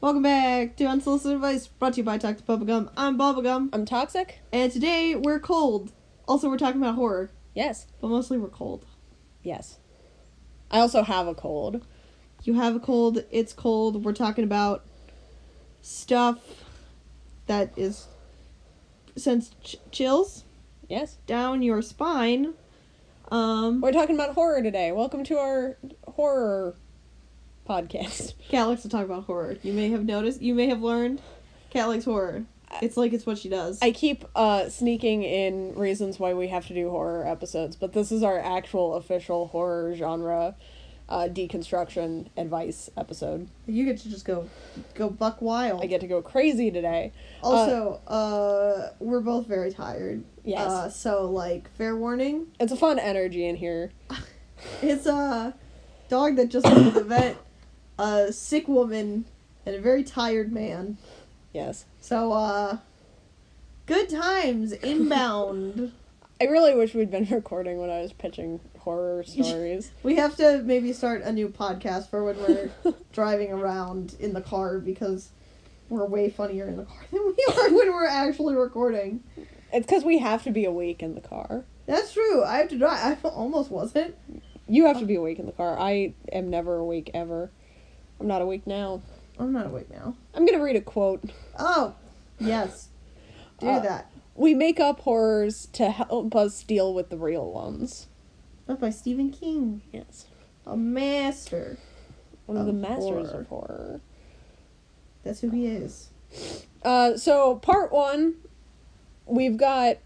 Welcome back to Unsolicited Advice, brought to you by Talk to Bubblegum. I'm Bubblegum. I'm Toxic. And today we're cold. Also, we're talking about horror. Yes. But mostly we're cold. Yes. I also have a cold. You have a cold, it's cold. We're talking about stuff that is sends chills. Yes. Down your spine. We're talking about horror today. Welcome to our horror podcast. Kat likes to talk about horror. You may have noticed, you may have learned, Kat likes horror. It's what she does. I keep sneaking in reasons why we have to do horror episodes, but this is our actual official horror genre deconstruction advice episode. You get to just go buck wild. I get to go crazy today. Also, we're both very tired. Yes. So, fair warning. It's a fun energy in here. It's a dog that just went to the vet, a sick woman, and a very tired man. Yes. So, good times inbound. I really wish we'd been recording when I was pitching horror stories. We have to maybe start a new podcast for when we're driving around in the car, because we're way funnier in the car than we are when we're actually recording. It's because we have to be awake in the car. That's true. I have to drive. I almost wasn't. You have to be awake in the car. I am never awake ever. I'm not awake now. I'm not awake now. I'm going to read a quote. Oh, yes. Do that. We make up horrors to help us deal with the real ones. That's by Stephen King. Yes. A master. One of the masters of horror. That's who he is. So, part one, we've got...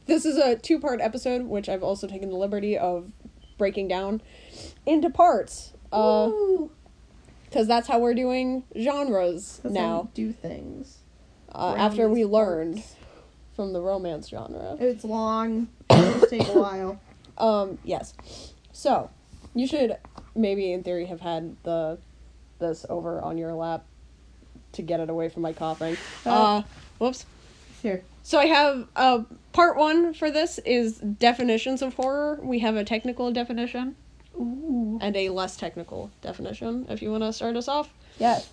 This is a 2-part episode, which I've also taken the liberty of breaking down into parts. Because that's how we're doing genres now. We do things. After we learned from the romance genre. It's long. It'll take a while. Yes. So, you should maybe in theory have had this over on your lap to get it away from my coughing. Whoops. Here. So I have, part 1 for this is definitions of horror. We have a technical definition. Ooh. And a less technical definition, if you want to start us off. Yes.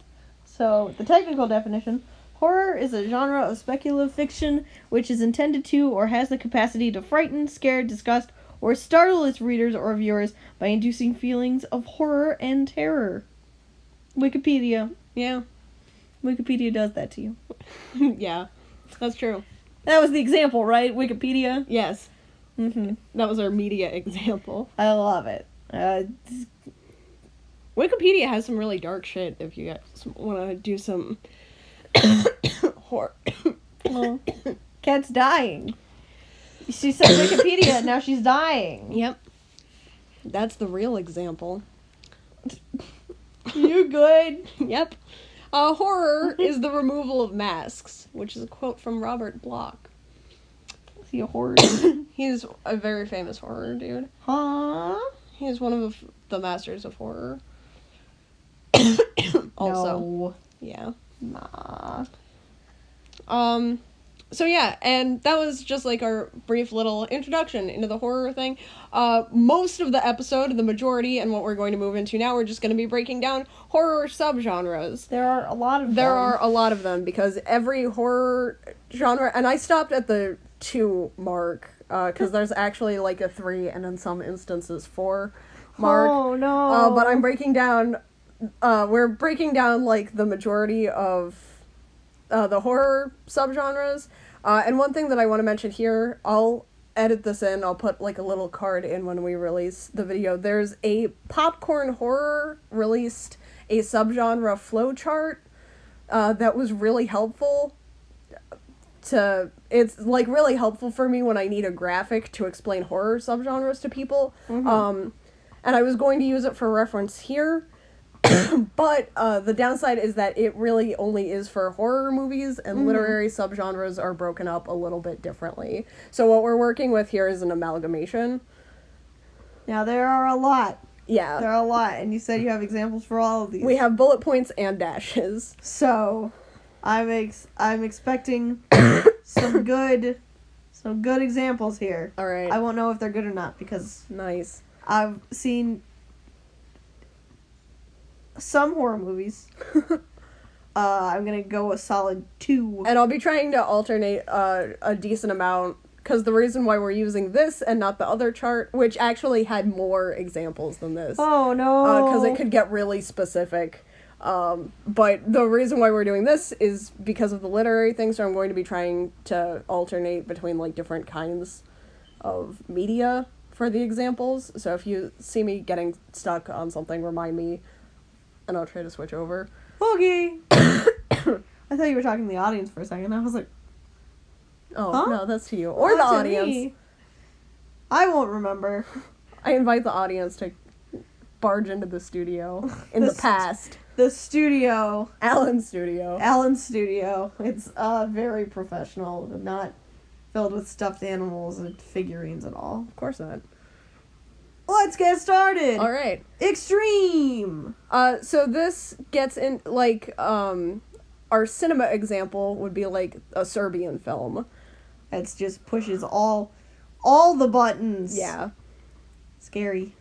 So, the technical definition: horror is a genre of speculative fiction which is intended to or has the capacity to frighten, scare, disgust, or startle its readers or viewers by inducing feelings of horror and terror. Wikipedia. Yeah. Wikipedia does that to you. Yeah, that's true. That was the example, right? Wikipedia? Yes. Mm-hmm. That was our media example. I love it. Wikipedia has some really dark shit if you guys want to do some horror. Well, Kat's dying. She said Wikipedia, now she's dying. Yep. That's the real example. You good? Yep. Horror is the removal of masks, which is a quote from Robert Bloch. Is he a horror? He's a very famous horror dude. Huh? He's one of the masters of horror. Also. No. Yeah. Nah. So yeah, and that was just our brief little introduction into the horror thing. Most of the episode, the majority, and what we're going to move into now, we're just going to be breaking down horror subgenres. There are a lot of them. There are a lot of them, because every horror genre, and I stopped at the 2 mark, because there's actually a 3 and in some instances 4 mark. Oh, no. But I'm breaking down, we're breaking down the majority of the horror subgenres. And one thing that I want to mention here, I'll edit this in, I'll put a little card in when we release the video. There's a Popcorn Horror released a subgenre flowchart that was really helpful. It's really helpful for me when I need a graphic to explain horror subgenres to people. Mm-hmm. And I was going to use it for reference here. But the downside is that it really only is for horror movies, and literary subgenres are broken up a little bit differently. So what we're working with here is an amalgamation. Now, there are a lot. Yeah. There are a lot, and you said you have examples for all of these. We have bullet points and dashes. So, I'm expecting some good examples here. All right. I won't know if they're good or not, because Nice. I've seen some horror movies. I'm gonna go a solid 2. And I'll be trying to alternate a decent amount, because the reason why we're using this and not the other chart, which actually had more examples than this. Oh no! Because it could get really specific. But the reason why we're doing this is because of the literary thing, so I'm going to be trying to alternate between, like, different kinds of media for the examples. So if you see me getting stuck on something, remind me, and I'll try to switch over. Okay. I thought you were talking to the audience for a second. I was like, Oh, huh? no, that's to you. Or oh, the to audience. me. I won't remember. I invite the audience to barge into the studio in the past. The studio. Alan's studio. Alan's studio. It's very professional, not filled with stuffed animals and figurines at all. Of course not. Let's get started. All right. Extreme. So this gets in, like, our cinema example would be like a Serbian film. It just pushes all the buttons. Yeah. Scary.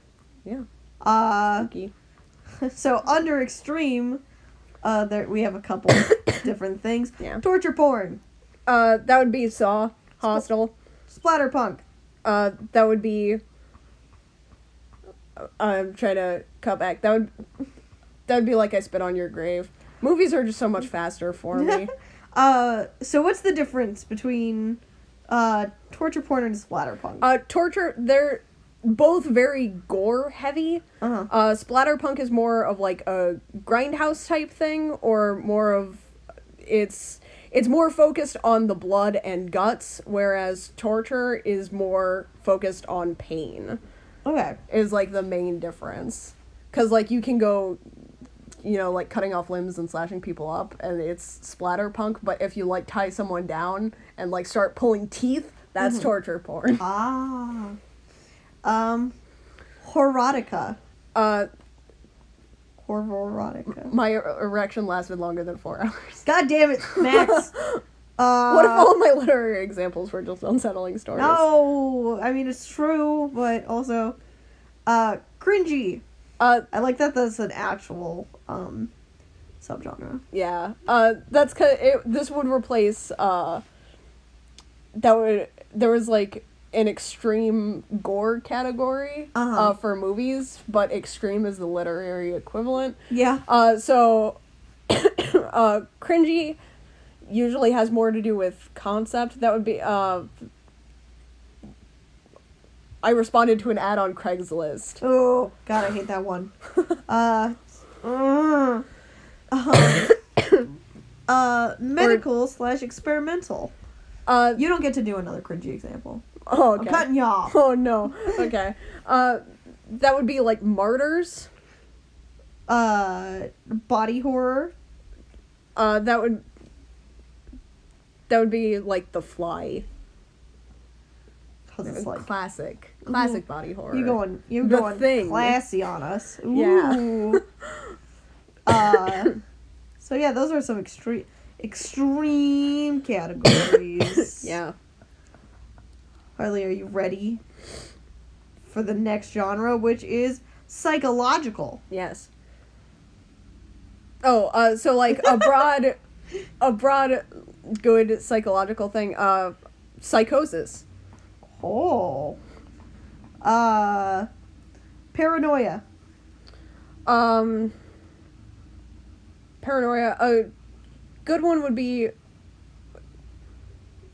Yeah. Spooky. So under extreme, there we have a couple different things. Yeah. Torture porn. That would be Saw. Hostel. Splatterpunk. That would be. I'm trying to cut back. That would be like I Spit on Your Grave. Movies are just so much faster for me. So what's the difference between torture porn and splatterpunk? Torture, they're both very gore heavy. Uh-huh. Splatterpunk is more of like a grindhouse type thing, or more of it's more focused on the blood and guts, whereas torture is more focused on pain. Okay. Is like the main difference. 'Cause like you can go, you know, like cutting off limbs and slashing people up, and it's splatterpunk, but if you like tie someone down and like start pulling teeth, that's torture porn. Horotica. Horotica. My erection lasted longer than 4 hours. God damn it, Max. What if all of my literary examples were just unsettling stories? No, I mean it's true, but also, cringy. I like that. That's an actual subgenre. Yeah. That's this would replace there was like an extreme gore category for movies, but extreme is the literary equivalent. Yeah. So cringy usually has more to do with concept. That would be I responded to an ad on Craigslist. Oh God, I hate that one. Medical / experimental. You don't get to do another cringy example. Oh, okay. I'm cutting you off. Oh no. Okay. That would be like Martyrs. Body horror. That would be like The Fly. Cause it's like classic body horror. You're going Thing. classy on us. Ooh. Yeah. So yeah, those are some extreme categories. Yeah. Harley, are you ready for the next genre, which is psychological? Yes. Oh, so like a broad good psychological thing, psychosis. Oh. Paranoia. Paranoia. A good one would be.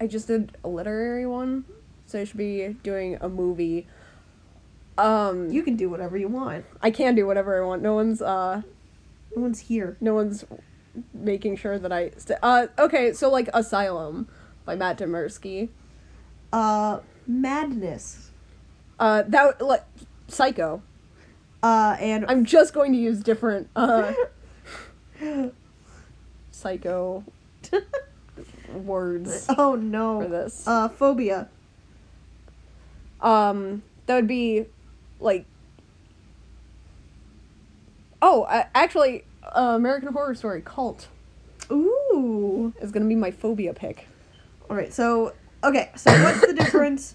I just did a literary one, so I should be doing a movie. You can do whatever you want. I can do whatever I want. No one's here. No one's making sure that I. Okay, so like Asylum by Matt Demersky. Madness. That like Psycho. And I'm just going to use different psycho words. Oh no. For this. Phobia. That would be like. Oh, actually, American Horror Story Cult. Ooh. Is gonna be my phobia pick. Alright, so what's the difference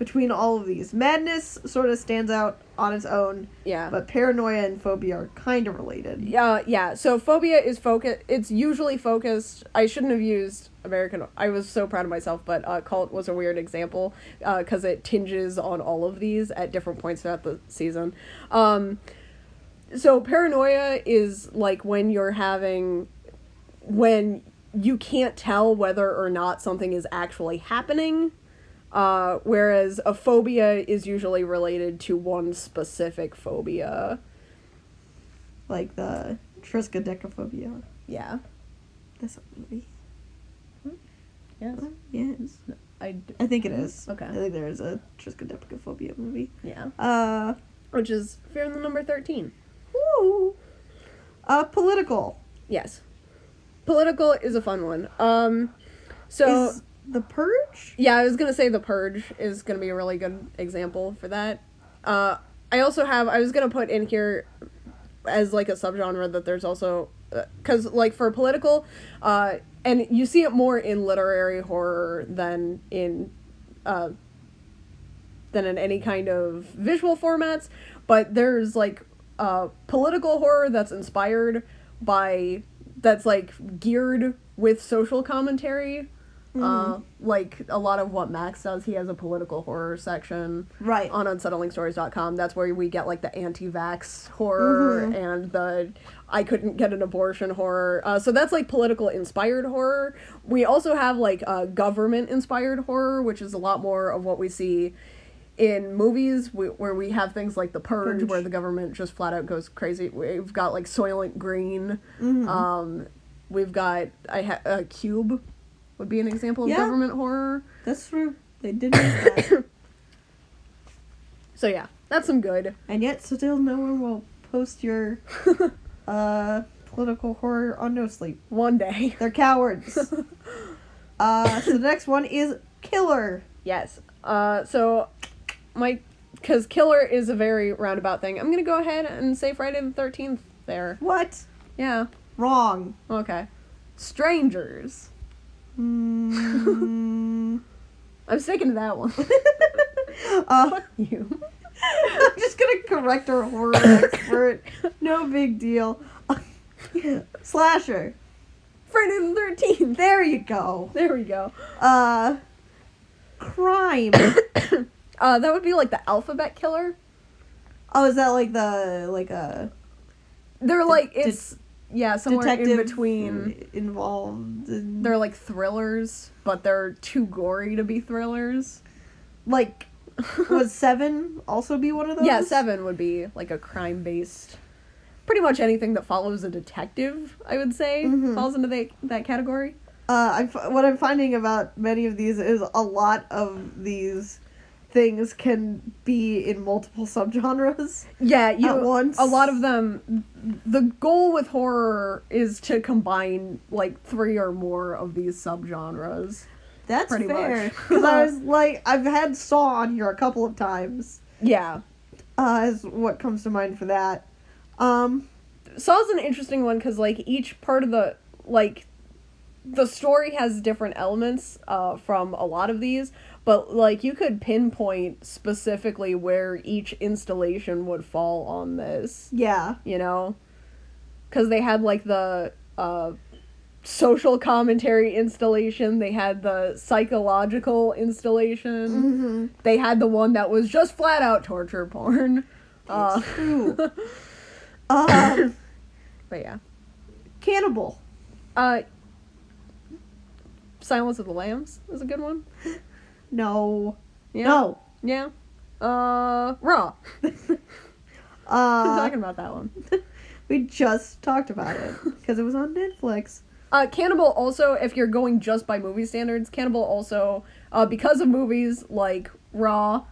between all of these. Madness sort of stands out on its own. Yeah. But paranoia and phobia are kind of related. Yeah. So phobia is it's usually focused. I shouldn't have used American. I was so proud of myself, but Cult was a weird example because it tinges on all of these at different points throughout the season. So paranoia is like when you can't tell whether or not something is actually happening. Whereas a phobia is usually related to one specific phobia. Like the triskaidekaphobia. Yeah. That's a movie. Yes. Yes. I think it is. Okay. I think there is a triskaidekaphobia movie. Yeah. Which is fear in the number 13. Woo! Political. Yes. Political is a fun one. So... Is The Purge? Yeah, I was gonna say The Purge is gonna be a really good example for that. I was gonna put in here as like a subgenre that there's also, because like for political, and you see it more in literary horror than in any kind of visual formats, but there's like political horror that's like geared with social commentary. Like a lot of what Max does, he has a political horror section on unsettlingstories.com. That's where we get like the anti-vax horror and the I couldn't get an abortion horror. So that's like political inspired horror. We also have like government inspired horror, which is a lot more of what we see in movies where we have things like The Purge, where the government just flat out goes crazy. We've got like Soylent Green. We've got Cube would be an example of government horror. That's true. They did make that. So yeah, that's some good. And yet still no one will post your political horror on No Sleep. One day. They're cowards. So the next one is Killer. Yes. So because Killer is a very roundabout thing, I'm gonna go ahead and say Friday the 13th there. What? Yeah. Wrong. Okay. Strangers. I'm sticking to that one. Fuck you. I'm just gonna correct our horror expert. No big deal. Slasher. Friday the 13th. There you go. There we go. Crime. That would be like the Alphabet Killer. Oh, is that like They're like, it's... Yeah, somewhere detective in between. Involved. They're like thrillers, but they're too gory to be thrillers. Like, would 7 also be one of those? Yeah, 7 would be like a crime-based... Pretty much anything that follows a detective, I would say, falls into that category. What I'm finding about many of these is a lot of these things can be in multiple subgenres. Yeah, at once. A lot of them. The goal with horror is to combine like 3 or more of these subgenres. That's pretty fair. much. Because I was like, I've had Saw on here a couple of times. Yeah. Is what comes to mind for that. Saw's an interesting one because like each part of the story has different elements from a lot of these. But, like, you could pinpoint specifically where each installation would fall on this. Yeah. You know? Because they had, like, the social commentary installation. They had the psychological installation. They had the one that was just flat out torture porn. It's true. But, yeah. Cannibal. Silence of the Lambs is a good one. No. Yeah. No. Yeah. Raw. We're talking about that one. We just talked about it because it was on Netflix. Cannibal also, if you're going just by movie standards, Cannibal also, because of movies like Raw,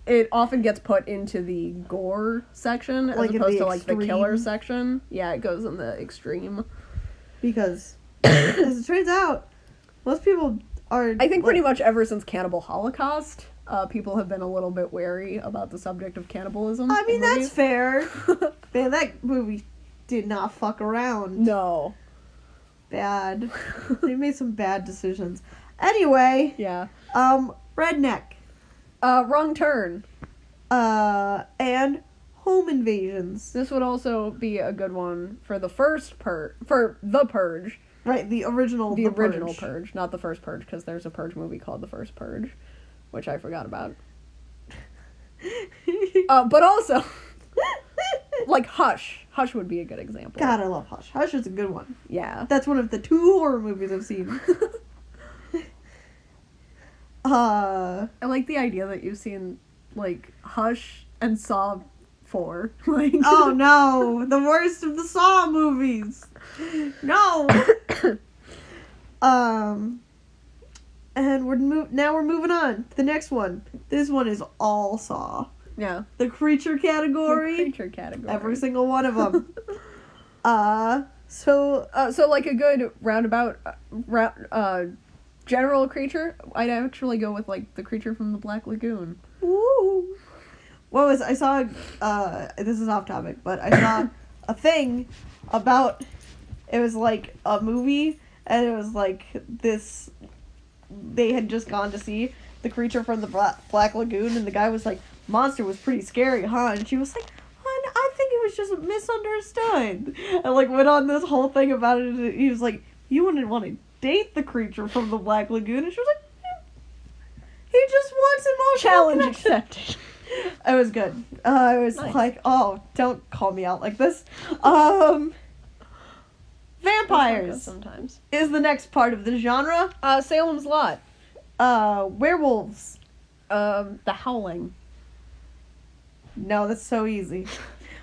it often gets put into the gore section as opposed to like the killer section. Yeah, it goes in the extreme. Because, as it turns out, most people are... I think pretty much ever since Cannibal Holocaust, people have been a little bit wary about the subject of cannibalism. I mean, that's fair. Man, that movie did not fuck around. No. Bad. They made some bad decisions. Anyway. Yeah. Redneck. Wrong Turn. And home invasions. This would also be a good one for the first for The Purge. Right, the original Purge, not the first Purge, because there's a Purge movie called The First Purge, which I forgot about. But also, like Hush. Hush would be a good example. God, I love Hush. Hush is a good one. Yeah. That's one of the 2 horror movies I've seen. I like the idea that you've seen, like, Hush and Saw 4. Like, oh no, the worst of the Saw movies. No. And we're moving on to the next one. This one is all Saw. Yeah. The creature category. Every single one of them. So like a good roundabout, general creature, I'd actually go with, like, the creature from the Black Lagoon. Ooh. I saw, this is off topic, but I saw a thing about, it was like a movie, and it was like this, they had just gone to see the creature from the Black Lagoon, and the guy was like, monster was pretty scary, huh? And she was like, I think it was just misunderstood. And like went on this whole thing about it, and he was like, you wouldn't want to date the creature from the Black Lagoon, and she was like, he just wants emotional Challenge connection. accepted. It was good. I was Nice. like, oh, don't call me out like this. Vampires Sometimes. is the next part of the genre. Salem's Lot. Werewolves. The Howling. No, that's so easy.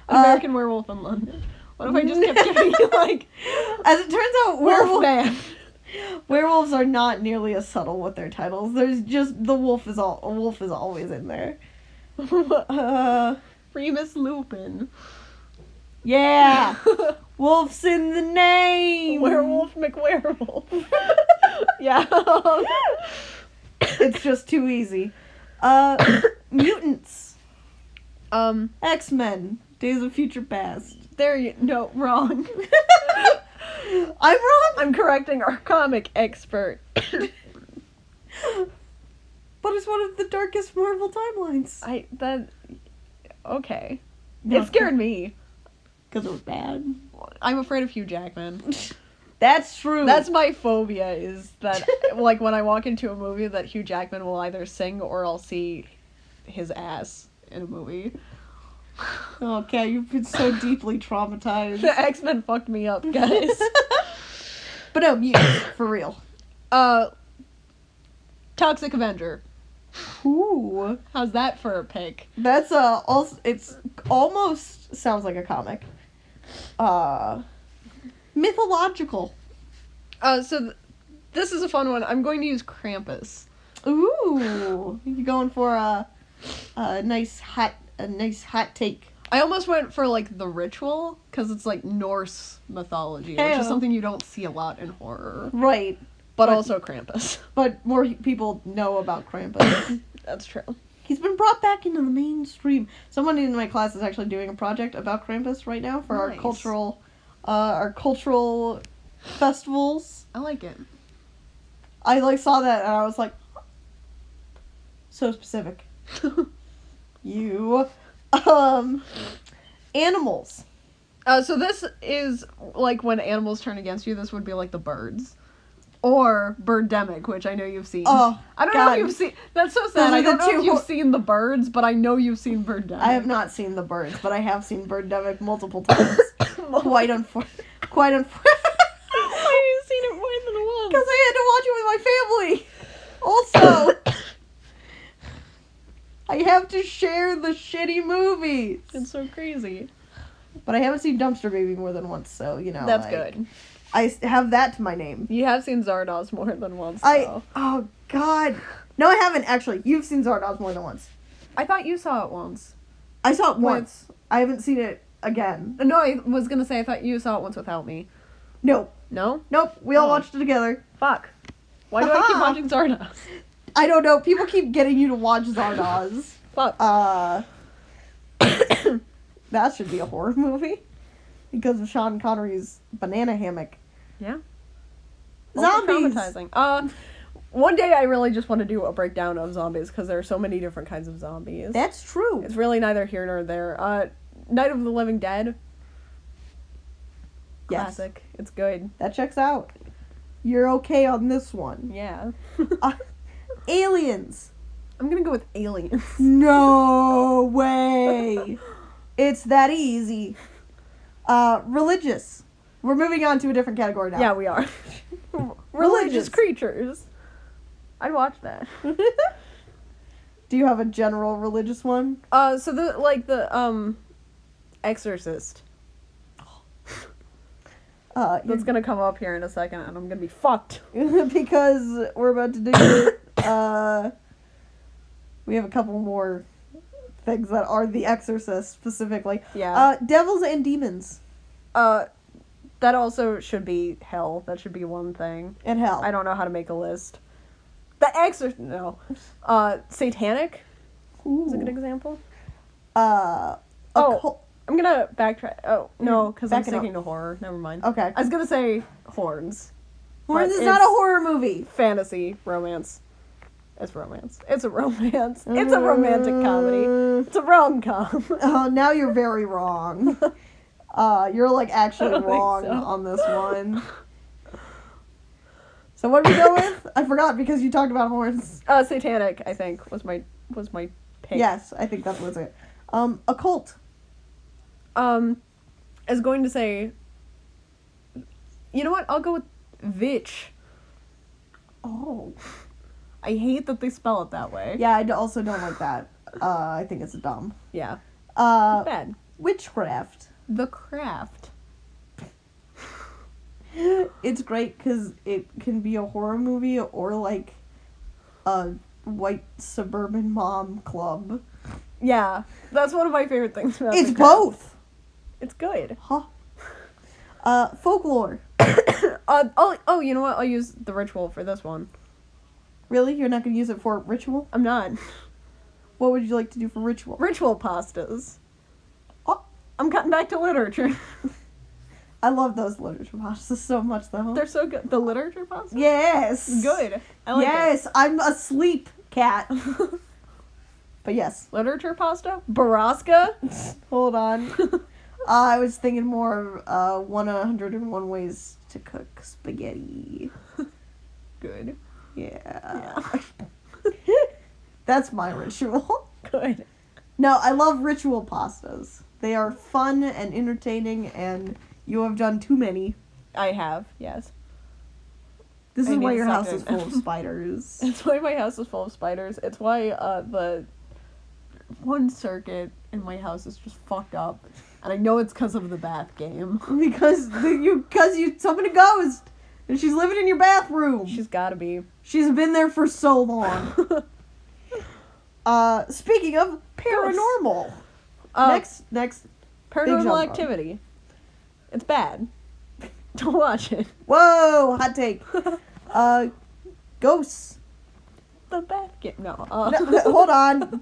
American Werewolf in London. What if I just kept giving you, like... As it turns out, Wolfman. werewolves are not nearly as subtle with their titles. There's just, a wolf is always in there. Remus Lupin. Yeah! Wolf's in the name! Werewolf McWerewolf. Yeah. It's just too easy. Mutants. X-Men. Days of Future Past. No, wrong. I'm wrong? I'm correcting our comic expert. But it's one of the darkest Marvel timelines. Okay. No, It scared me. Because it was bad. I'm afraid of Hugh Jackman. That's true. That's my phobia, is that, like, when I walk into a movie, that Hugh Jackman will either sing or I'll see his ass in a movie. Okay, you've been so deeply traumatized. The X-Men fucked me up, guys. But no, mutants, for real. Toxic Avenger. Ooh. How's that for a pick? That's, also, it's almost sounds like a comic. Mythological. This is a fun one. I'm going to use Krampus. Ooh. You're going for a nice hot take. I almost went for, like, The Ritual, because it's, like, Norse mythology, which is something you don't see a lot in horror. Right. But also Krampus. But more people know about Krampus. That's true. He's been brought back into the mainstream. Someone in my class is actually doing a project about Krampus right now for Nice. our cultural festivals. I like it. I saw that and I was like, so specific. You, animals. So this is, like, when animals turn against you, this would be, like, the birds. Or Birdemic, which I know you've seen. Oh, I don't know if you've seen... That's so sad. Those are I don't the know two if you've seen the birds, but I know you've seen Birdemic. I have not seen the birds, but I have seen Birdemic multiple times. Quite unfortunate. Why have you seen it more than once? Because I had to watch it with my family. Also, I have to share the shitty movies. It's so crazy. But I haven't seen Dumpster Baby more than once, so, you know. That's good. I have that to my name. You have seen Zardoz more than once, though. Oh, God. No, I haven't, actually. You've seen Zardoz more than once. I thought you saw it once. I saw it once. I haven't seen it again. No, I was gonna say I thought you saw it once without me. Nope. No? Nope. We all Oh. watched it together. Fuck. Why do I keep watching Zardoz? I don't know. People keep getting you to watch Zardoz. Fuck. That should be a horror movie. Because of Sean Connery's banana hammock. Yeah. Zombies. Traumatizing. One day I really just want to do a breakdown of zombies because there are so many different kinds of zombies. That's true. It's really neither here nor there. Night of the Living Dead. Yes. Classic. It's good. That checks out. You're okay on this one. Yeah. Aliens. I'm gonna go with Aliens. No way. It's that easy. Religious. We're moving on to a different category now. Yeah, we are. Religious creatures. I'd watch that. Do you have a general religious one? So the Exorcist. That's gonna come up here in a second, and I'm gonna be fucked. Because we're about to do we have a couple more things that are the Exorcist specifically. Yeah. Devils and demons. That also should be hell. That should be one thing. And hell. I don't know how to make a list. The Exorcist. No. Satanic. Ooh. Is a good example. Occult. I'm gonna backtrack. Oh, no, because I'm Back it up. sticking to horror. Never mind. Okay. I was gonna say horns. Horns but is not a horror movie. Fantasy, romance. It's romance. It's a romance. It's a romantic comedy. It's a rom-com. Oh, now you're very wrong. You're like actually don't think wrong so. on this one. So what did we go with? I forgot because you talked about horns. Satanic, I think, was my pick. Yes, I think that was it. Occult. I was going to say, you know what? I'll go with Vitch. Oh. I hate that they spell it that way. Yeah, I also don't like that. I think it's dumb. Yeah. It's Bad. Witchcraft. The Craft. It's great because it can be a horror movie or like a white suburban mom club. Yeah, that's one of my favorite things about It's The Craft. both. It's good. Huh. Folklore. You know what? I'll use the ritual for this one. Really? You're not going to use it for ritual? I'm not. What would you like to do for ritual? Ritual pastas. Oh. I'm cutting back to literature. I love those literature pastas so much, though. They're so good. The literature pasta? Yes. Good. I like yes, I'm asleep, cat. But yes. Literature pasta? Baraska? Hold on. I was thinking more of 101 ways to cook spaghetti. Good. Yeah. That's my ritual. Good. No, I love ritual pastas. They are fun and entertaining, and you have done too many. I have, yes. This I is need why to your stop house is doing full of spiders. It's why my house is full of spiders. It's why the one circuit in my house is just fucked up. And I know it's because of the bath game. Because you summoned a ghost, and she's living in your bathroom. She's gotta be. She's been there for so long. Speaking of paranormal. Next. Paranormal genre. Activity. It's bad. Don't watch it. Whoa, hot take. Ghosts. The bath game. No. No, hold on.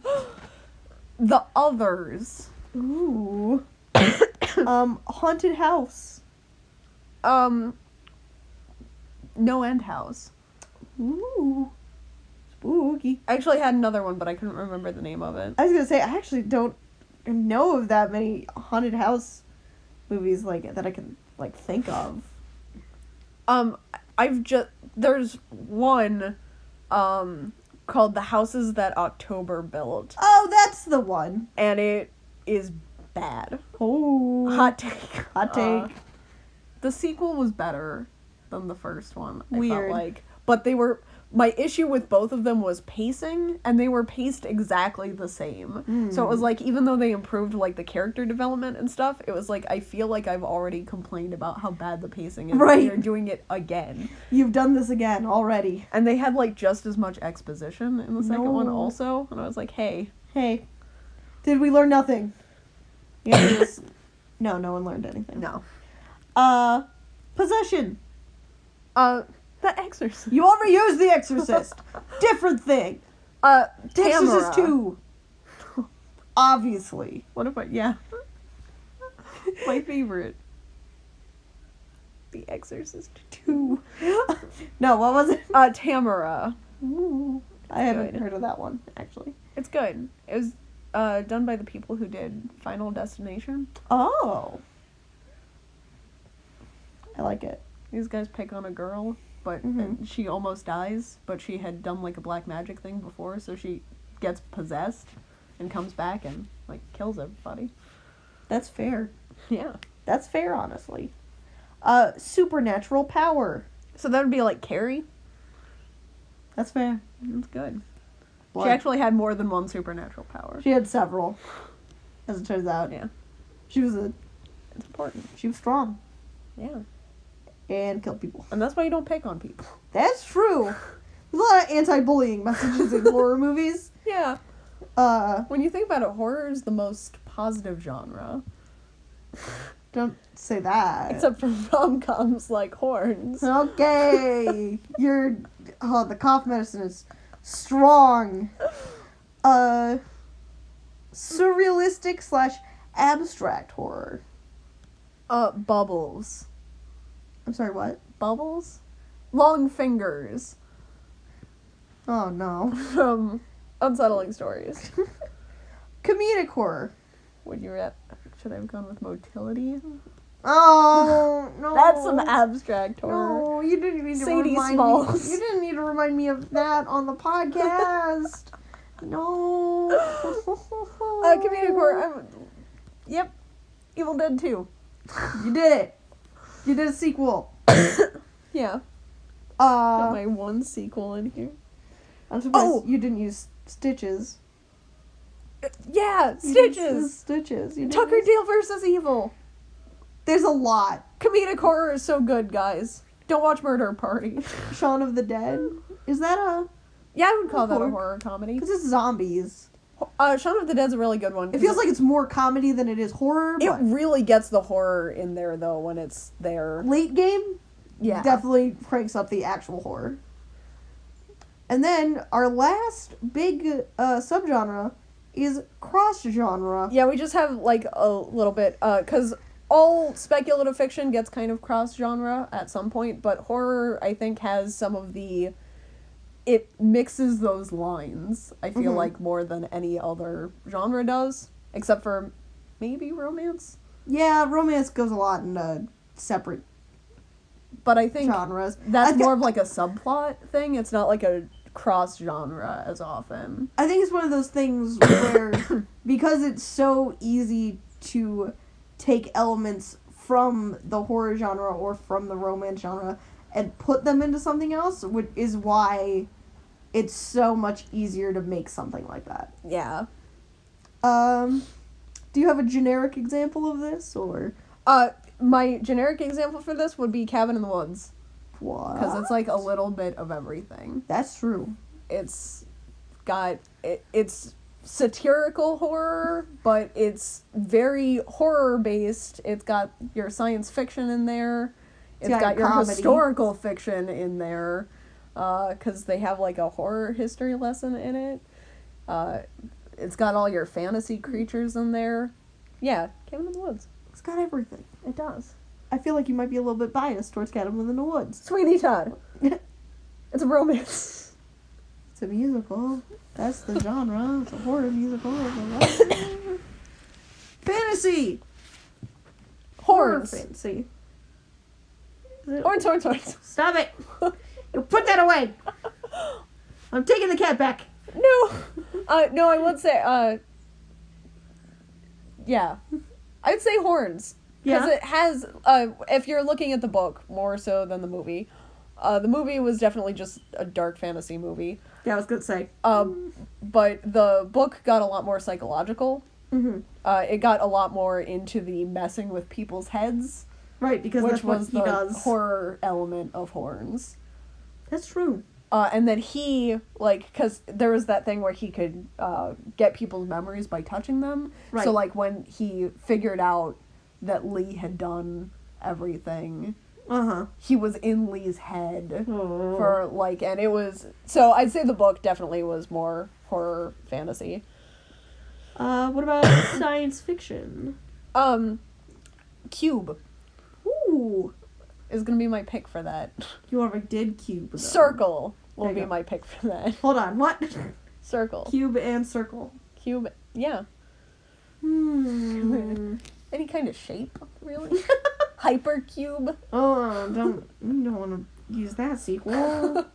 The Others. Ooh. Haunted house. No End House. Ooh. Spooky. I actually had another one, but I couldn't remember the name of it. I was gonna say, I actually don't know of that many haunted house movies like that I can like think of. There's one called The Houses That October Built. Oh, that's the one. And it is bad. Oh. Hot take. Hot take. The sequel was better than the first one, I Weird. felt like. But my issue with both of them was pacing, and they were paced exactly the same. So it was like, even though they improved like the character development and stuff, it was like, I feel like I've already complained about how bad the pacing is. Right. They're doing it again. You've done this again already. And they had like just as much exposition in the second one No. also, and I was like, hey. Hey, did we learn nothing? The answer is no one learned anything. No. Possession. The Exorcist. You already used The Exorcist. Different thing. The Exorcist Tamara. 2. Obviously. What about, yeah. My favorite. The Exorcist 2. No, what was it? Tamara. Ooh, I haven't good. heard of that one, actually. It's good. It was done by the people who did Final Destination. Oh. I like it. These guys pick on a girl, but and she almost dies, but she had done like a black magic thing before, so she gets possessed and comes back and like kills everybody. That's fair. Yeah. That's fair, honestly. Supernatural power. So that would be like Carrie. That's fair. That's good. What? She actually had more than one supernatural power. She had several, as it turns out. Yeah. She was It's important. she was strong Yeah. and killed people. And that's why you don't pick on people. That's true. There's a lot of anti-bullying messages in horror movies. Yeah. When you think about it, horror is the most positive genre. Don't say that. Except for rom-coms like Horns. Okay. The cough medicine is strong. Surrealistic / abstract horror. Bubbles. I'm sorry, what? Bubbles? Long Fingers. Oh no. From Unsettling Stories. Comedic horror. Should I have gone with Motility? Oh no. That's some abstract horror. No, you didn't need to Sadie remind Smalls. me. You didn't need to remind me of that on the podcast. No. Comedic horror. Yep. Evil Dead 2. You did it. You did a sequel. Yeah. Got Uh, my one sequel in here. I'm surprised you didn't use Stitches. Yeah, You didn't use Stitches. Stitches. You didn't Tucker use- Dale versus Evil. There's a lot. Comedic horror is so good, guys. Don't watch Murder Party. Shaun of the Dead. Is that a? Yeah, I would call that a Horror. horror comedy. Because it's zombies. Shaun of the Dead's a really good one. It feels like it's more comedy than it is horror. it But really gets the horror in there though when it's there. late game Yeah. definitely cranks up the actual horror. And then our last big subgenre is cross genre. Yeah, we just have like a little bit cuz all speculative fiction gets kind of cross genre at some point, but horror I think has some of it mixes those lines. I feel like more than any other genre does, except for maybe romance. Yeah, romance goes a lot in separate But I think genres. that's more of like a subplot thing. It's not like a cross genre as often. I think it's one of those things where because it's so easy to take elements from the horror genre or from the romance genre and put them into something else, which is why it's so much easier to make something like that. Yeah. Do you have a generic example of this, or My generic example for this would be Cabin in the Woods. what? Because it's like a little bit of everything. That's true. It's it's satirical horror, but it's very horror based. It's got your science fiction in there. It's got your comedy. historical fiction in there. Because they have like a horror history lesson in it. It's got all your fantasy creatures in there. Yeah, Cabin in the Woods. It's got everything. It does. I feel like you might be a little bit biased towards Cabin in the Woods. Sweeney Todd. It's a romance. It's a musical. That's the genre. It's a horror musical. Fantasy! Horror Horns. fantasy. Horns. Stop it! You put that away! I'm taking the cat back. No. No, I would say, yeah. I'd say horns. Because Yeah. it has, if you're looking at the book more so than the movie was definitely just a dark fantasy movie. Yeah, I was gonna say. But the book got a lot more psychological. Mm-hmm. It got a lot more into the messing with people's heads, Right, because which that's what was he the does. horror element of Horns. That's true. And then he, like, because there was that thing where he could get people's memories by touching them. Right. So, like, when he figured out that Lee had done everything, Uh-huh. he was in Lee's head Oh. for, like, and it was... So, I'd say the book definitely was more horror fantasy. What about science fiction? Cube. Ooh. is gonna be my pick for that. You want to did cube. Though. Circle will There you be go. my pick for that. Hold on, what? Circle. Cube and circle. Cube. Yeah. Hmm. Any kind of shape, really. Hypercube. Oh, you don't want to use that sequel.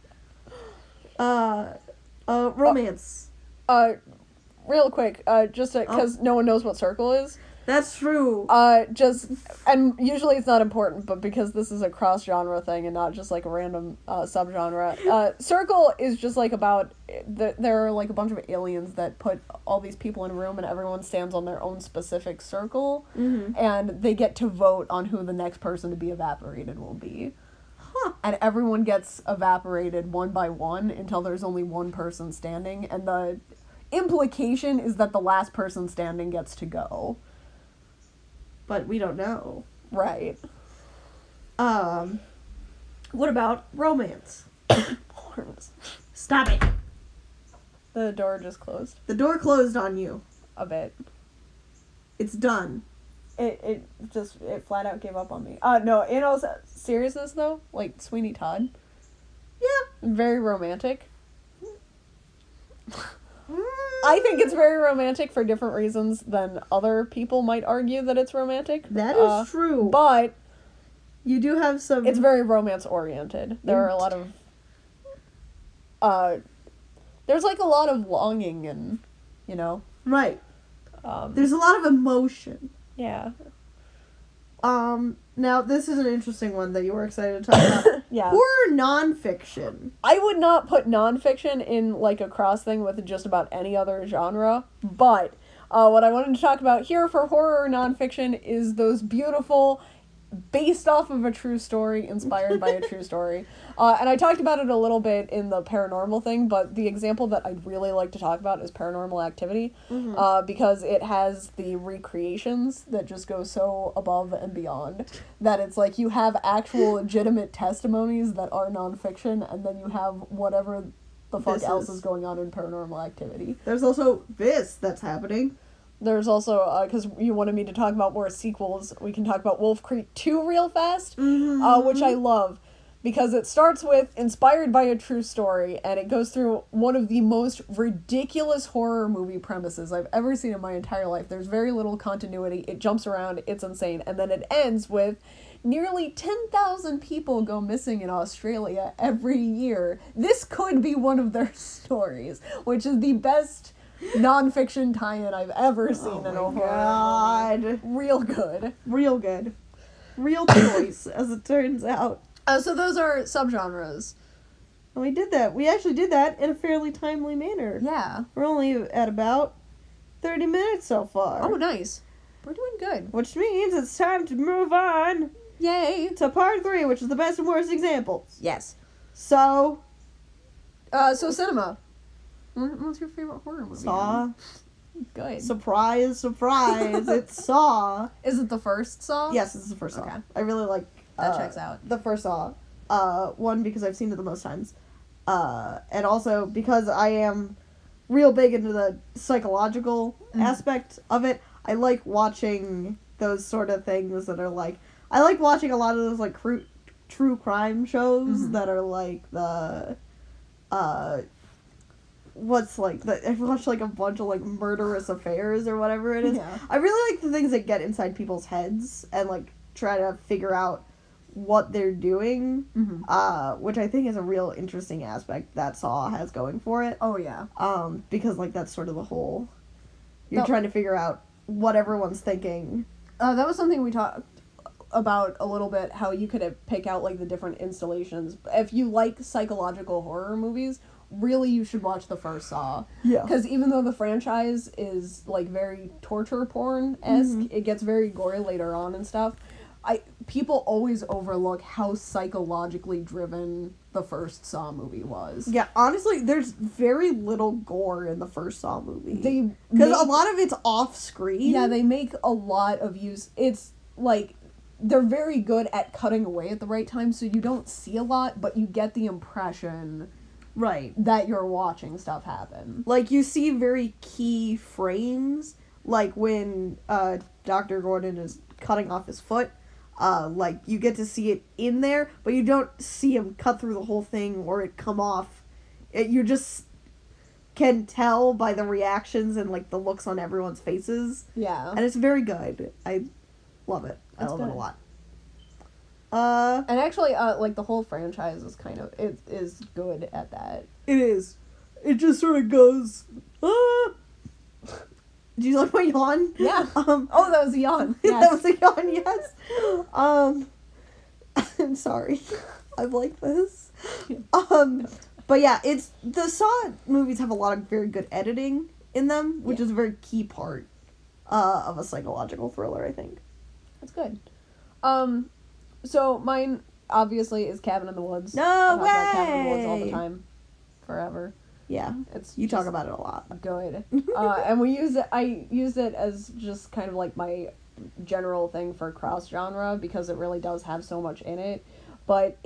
Romance. Real quick, just because no one knows what circle is. That's true. And usually it's not important, but because this is a cross-genre thing and not just like a random subgenre, circle is just like about there are like a bunch of aliens that put all these people in a room and everyone stands on their own specific circle, and they get to vote on who the next person to be evaporated will be. Huh. And everyone gets evaporated one by one until there's only one person standing, and the implication is that the last person standing gets to go. But we don't know. Right. What about romance? Stop it. The door just closed The door closed on you. a bit. It's done. It flat out gave up on me. No, in all seriousness though, like Sweeney Todd. Yeah. Very romantic. I think it's very romantic for different reasons than other people might argue that it's romantic. That is true. But you do have some... it's very romance oriented. There are a lot of there's like a lot of longing and, you know. Right. There's a lot of emotion. Yeah. Now this is an interesting one that you were excited to talk about. Yeah. Horror nonfiction. I would not put nonfiction in like a cross thing with just about any other genre, but what I wanted to talk about here for horror nonfiction is those beautiful, based off of a true story, inspired by a true story. And I talked about it a little bit in the paranormal thing, but the example that I'd really like to talk about is Paranormal Activity, because it has the recreations that just go so above and beyond that it's like you have actual legitimate testimonies that are nonfiction, and then you have whatever the fuck else is going on in Paranormal Activity. There's also this that's happening. There's also, because you wanted me to talk about more sequels, we can talk about Wolf Creek 2 real fast, which I love, because it starts with inspired by a true story, and it goes through one of the most ridiculous horror movie premises I've ever seen in my entire life. There's very little continuity, it jumps around, it's insane, and then it ends with nearly 10,000 people go missing in Australia every year. This could be one of their stories, which is the best nonfiction tie-in I've ever seen in a horror movie. Real good. Real good. Real choice, as it turns out. So those are subgenres. And we did that. We actually did that in a fairly timely manner. Yeah. We're only at about 30 minutes so far. Oh, nice. We're doing good. Which means it's time to move on Yay. to part 3, which is the best and worst examples. Yes. So Cinema. What's your favorite horror movie? Saw. Good. Surprise, surprise. It's Saw. Is it the first Saw? Yes, it's the first Saw. Okay. I really like That checks out. the first Saw. One, because I've seen it the most times. And also because I am real big into the psychological aspect of it. I like watching those sort of things that are like... I like watching a lot of those like true crime shows that are like the... what's like the I've watched like a bunch of like murderous affairs or whatever it is. Yeah. I really like the things that get inside people's heads and like try to figure out what they're doing, which I think is a real interesting aspect that Saw has going for it. Oh yeah. Because like that's sort of the whole you're trying to figure out what everyone's thinking. That was something we talked about a little bit, how you could pick out like the different installations. If you like psychological horror movies, really you should watch the first Saw. Yeah. Because even though the franchise is like very torture porn-esque, it gets very gory later on and stuff. People always overlook how psychologically driven the first Saw movie was. Yeah, honestly, there's very little gore in the first Saw movie. Because a lot of it's off screen. Yeah, they make a lot of use. It's like they're very good at cutting away at the right time, so you don't see a lot, but you get the impression that you're watching stuff happen. Like, you see very key frames, like when Dr. Gordon is cutting off his foot. Like, you get to see it in there, but you don't see him cut through the whole thing or it come off. You just can tell by the reactions and, like, the looks on everyone's faces. Yeah. And it's very good. I love it. I love it a lot. And actually, like, the whole franchise is it is good at that. It is. It just sort of goes, ah! Do you like my yawn? Yeah. Oh, that was a yawn. Yes. That was a yawn, yes. I'm sorry. I like this. But yeah, the Saw movies have a lot of very good editing in them, which is a very key part of a psychological thriller, I think. That's good. So mine obviously is Cabin in the Woods. No way! I talk about Cabin in the Woods all the time, forever. Yeah, you talk about it a lot. Good. And I use it as just kind of like my general thing for cross genre because it really does have so much in it. But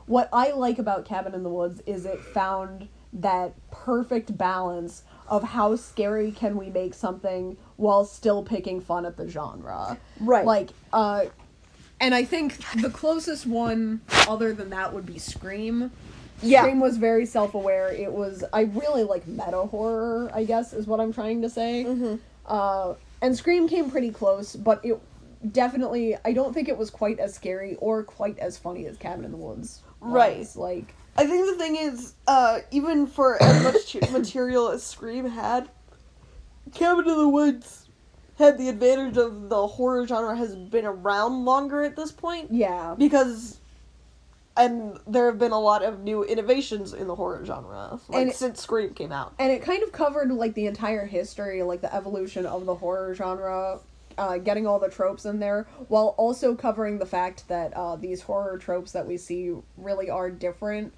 what I like about Cabin in the Woods is it found that perfect balance of how scary can we make something while still picking fun at the genre. Right. Like, and I think the closest one other than that would be Scream. Yeah. Scream was very self-aware. I really like meta horror, I guess, is what I'm trying to say. Mm-hmm. And Scream came pretty close, but it definitely, I don't think it was quite as scary or quite as funny as Cabin in the Woods. Right. Like, I think the thing is, even for as much material as Scream had, Cabin in the Woods had the advantage of the horror genre has been around longer at this point. yeah. Because, and there have been a lot of new innovations in the horror genre, since Scream came out. And it kind of covered, like, the entire history, like, the evolution of the horror genre, getting all the tropes in there, while also covering the fact that these horror tropes that we see really are different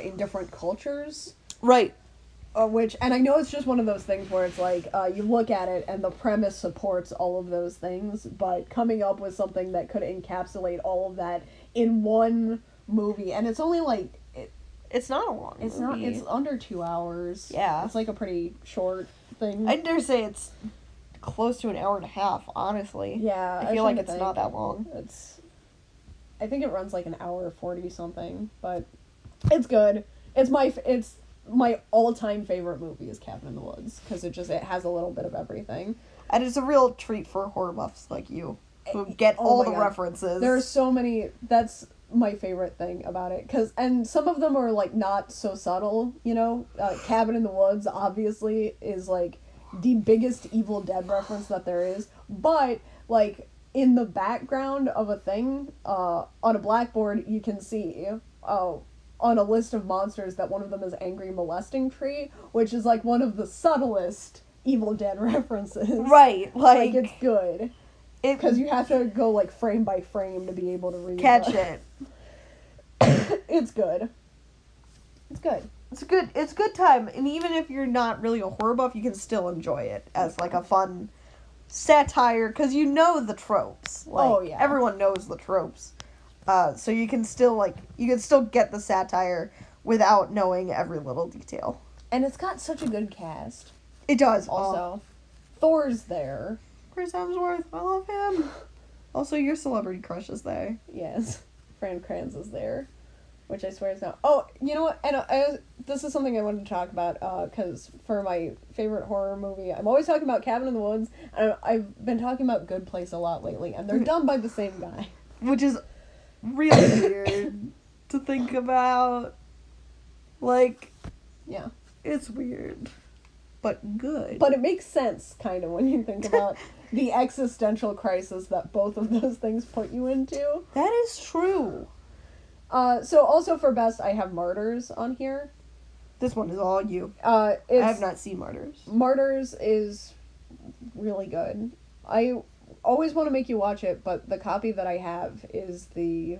in different cultures. Right. And I know it's just one of those things where it's like, you look at it and the premise supports all of those things, but coming up with something that could encapsulate all of that in one movie, and it's only like... It's not a long movie. It's under 2 hours. Yeah. It's like a pretty short thing. I dare say it's close to an hour and a half, honestly. Yeah. I feel like it's not that long. I think it runs like an hour 40 something, but it's good. It's my all-time favorite movie is Cabin in the Woods, because it has a little bit of everything. And it's a real treat for horror buffs like you, who get all the references. There are so many, that's my favorite thing about it, and some of them are, like, not so subtle, you know? Cabin in the Woods, obviously, is, like, the biggest Evil Dead reference that there is, but, like, in the background of a thing, on a blackboard, you can see, on a list of monsters that one of them is Angry Molesting Tree, which is, like, one of the subtlest Evil Dead references. Right, like it's good. Because you have to go, like, frame by frame to be able to read it. It's good. It's good. It's good time, and even if you're not really a horror buff, you can still enjoy it as, like, a fun satire, because you know the tropes. Like, everyone knows the tropes. So you can still get the satire without knowing every little detail. And it's got such a good cast. It does. Also, Thor's there. Chris Hemsworth, I love him. Also, your celebrity crush is there. Yes. Fran Kranz is there. Which I swear is not. Oh, you know what? And this is something I wanted to talk about, because for my favorite horror movie, I'm always talking about Cabin in the Woods, and I've been talking about Good Place a lot lately, and they're done by the same guy. Which is really weird to think about. Like, yeah. It's weird. But good. But it makes sense, kind of, when you think about the existential crisis that both of those things put you into. That is true. So also for best, I have Martyrs on here. This one is all you. I have not seen Martyrs. Martyrs is really good. I always want to make you watch it, but the copy that I have is the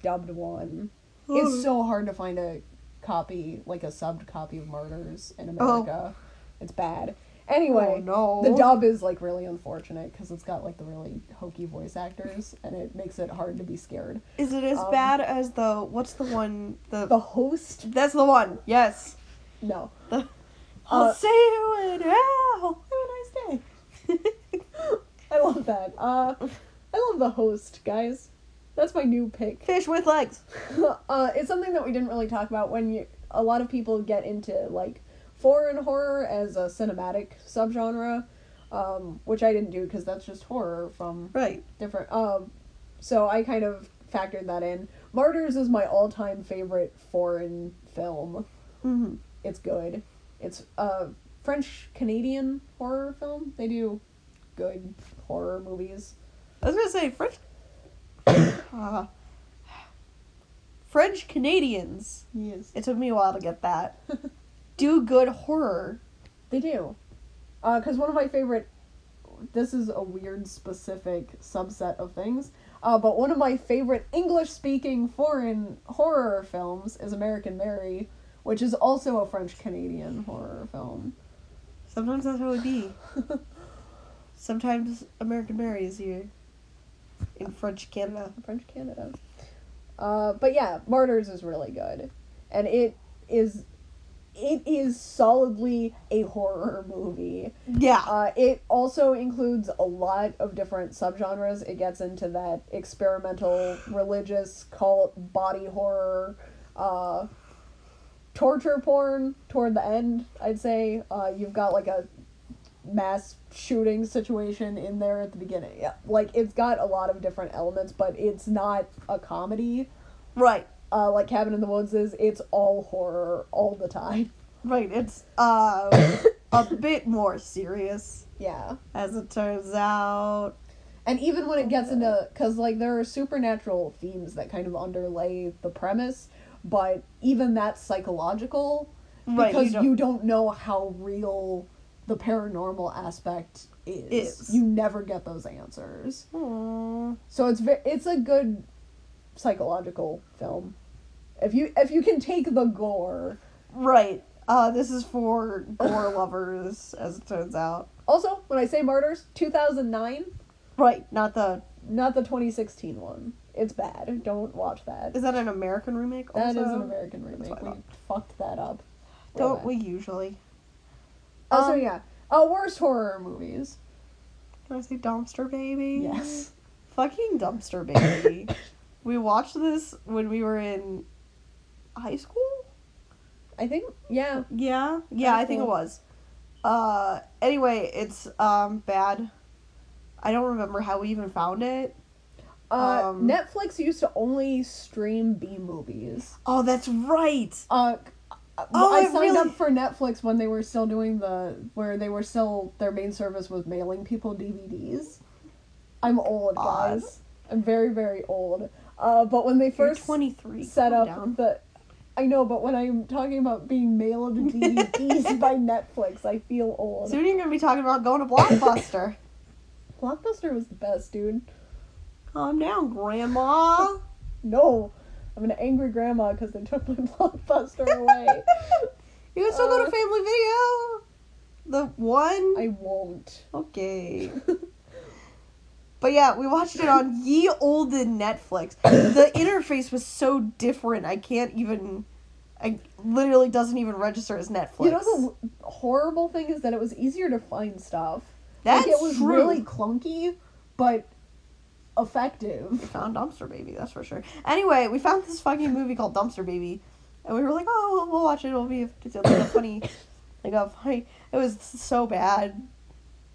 dubbed one. It's so hard to find a copy, like a subbed copy of Martyrs in America. It's bad. Anyway, the dub is, like, really unfortunate because it's got, like, the really hokey voice actors, and it makes it hard to be scared. Is it as bad as what's the one? The Host? That's the one, yes. No. I'll see you in hell. Have a nice day. I love that. I love The Host, guys. That's my new pick. Fish with legs. It's something that we didn't really talk about a lot of people get into, like, foreign horror as a cinematic subgenre, which I didn't do because that's just horror from different, so I kind of factored that in. Martyrs is my all-time favorite foreign film. Mm-hmm. It's good. It's a French-Canadian horror film. They do good horror movies. I was gonna say French Canadians. Yes. It took me a while to get that. Do good horror. They do. Because one of my favorite... This is a weird, specific subset of things. But one of my favorite English-speaking foreign horror films is American Mary, which is also a French-Canadian horror film. Sometimes that's how it be. Sometimes American Mary is here. In French Canada. But yeah, Martyrs is really good. And it is solidly a horror movie. Yeah. It also includes a lot of different subgenres. It gets into that experimental, religious, cult, body horror, torture porn toward the end, I'd say. You've got like a mass shooting situation in there at the beginning. Yeah. Like, it's got a lot of different elements, but it's not a comedy. Right. Like Cabin in the Woods is. It's all horror all the time. Right, it's a bit more serious. Yeah. As it turns out. And even when it gets into... Because, like, there are supernatural themes that kind of underlay the premise, but even that's psychological. Right. Because you don't know how real the paranormal aspect is. You never get those answers. Aww. So it's a good psychological film. If you can take the gore. Right. This is for gore lovers, as it turns out. Also, when I say Martyrs, 2009. Right, not the 2016 one. It's bad. Don't watch that. Is that an American remake also? That is an American remake. We fucked that up. Don't we usually? So yeah. Worst horror movies. Did I say Dumpster Baby? Yes. Fucking Dumpster Baby. We watched this when we were in high school? I think, yeah. Yeah, I think it was. Anyway, it's bad. I don't remember how we even found it. Netflix used to only stream B movies. Oh, that's right. I signed up for Netflix when they were still doing their main service was mailing people DVDs. I'm old, guys. I'm very, very old. But when they first 23. set up I know, but when I'm talking about being mailed DVDs by Netflix, I feel old. Soon you're gonna be talking about going to Blockbuster. Blockbuster was the best, dude. Calm down, Grandma. No. I'm an angry grandma because they took my Blockbuster away. You can still go to Family Video. The one? I won't. Okay. But yeah, we watched it on ye olde Netflix. The interface was so different. I literally doesn't even register as Netflix. You know, the horrible thing is that it was easier to find stuff. That's it was true. Really clunky, but effective. We found Dumpster Baby, that's for sure. Anyway, we found this fucking movie called Dumpster Baby, and we were like, oh, we'll watch it. It'll be a funny, it was so bad.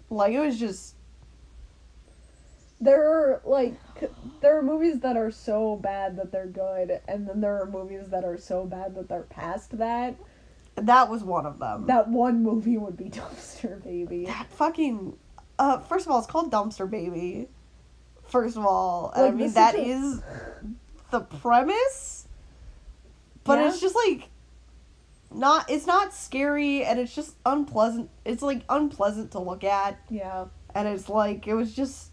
Like, it was just... There are movies that are so bad that they're good, and then there are movies that are so bad that they're past that. That was one of them. That one movie would be Dumpster Baby. That fucking... first of all, it's called Dumpster Baby. First of all. Like, I mean, that is the premise. But it's just, like... It's not scary, and it's just unpleasant. It's, like, unpleasant to look at. Yeah. And it's, like, it was just...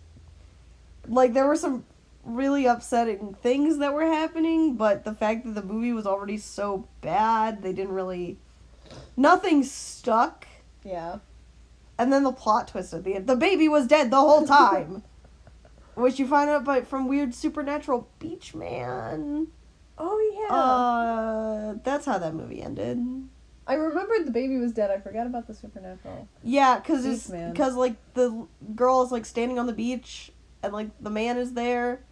Like, there were some really upsetting things that were happening, but the fact that the movie was already so bad, they didn't really... Nothing stuck. Yeah. And then the plot twist at the end. The baby was dead the whole time. Which you find out from weird supernatural beach man. Oh, yeah. That's how that movie ended. I remembered the baby was dead. I forgot about the supernatural. Yeah, because like, the girl is, like, standing on the beach, and, like, the man is there,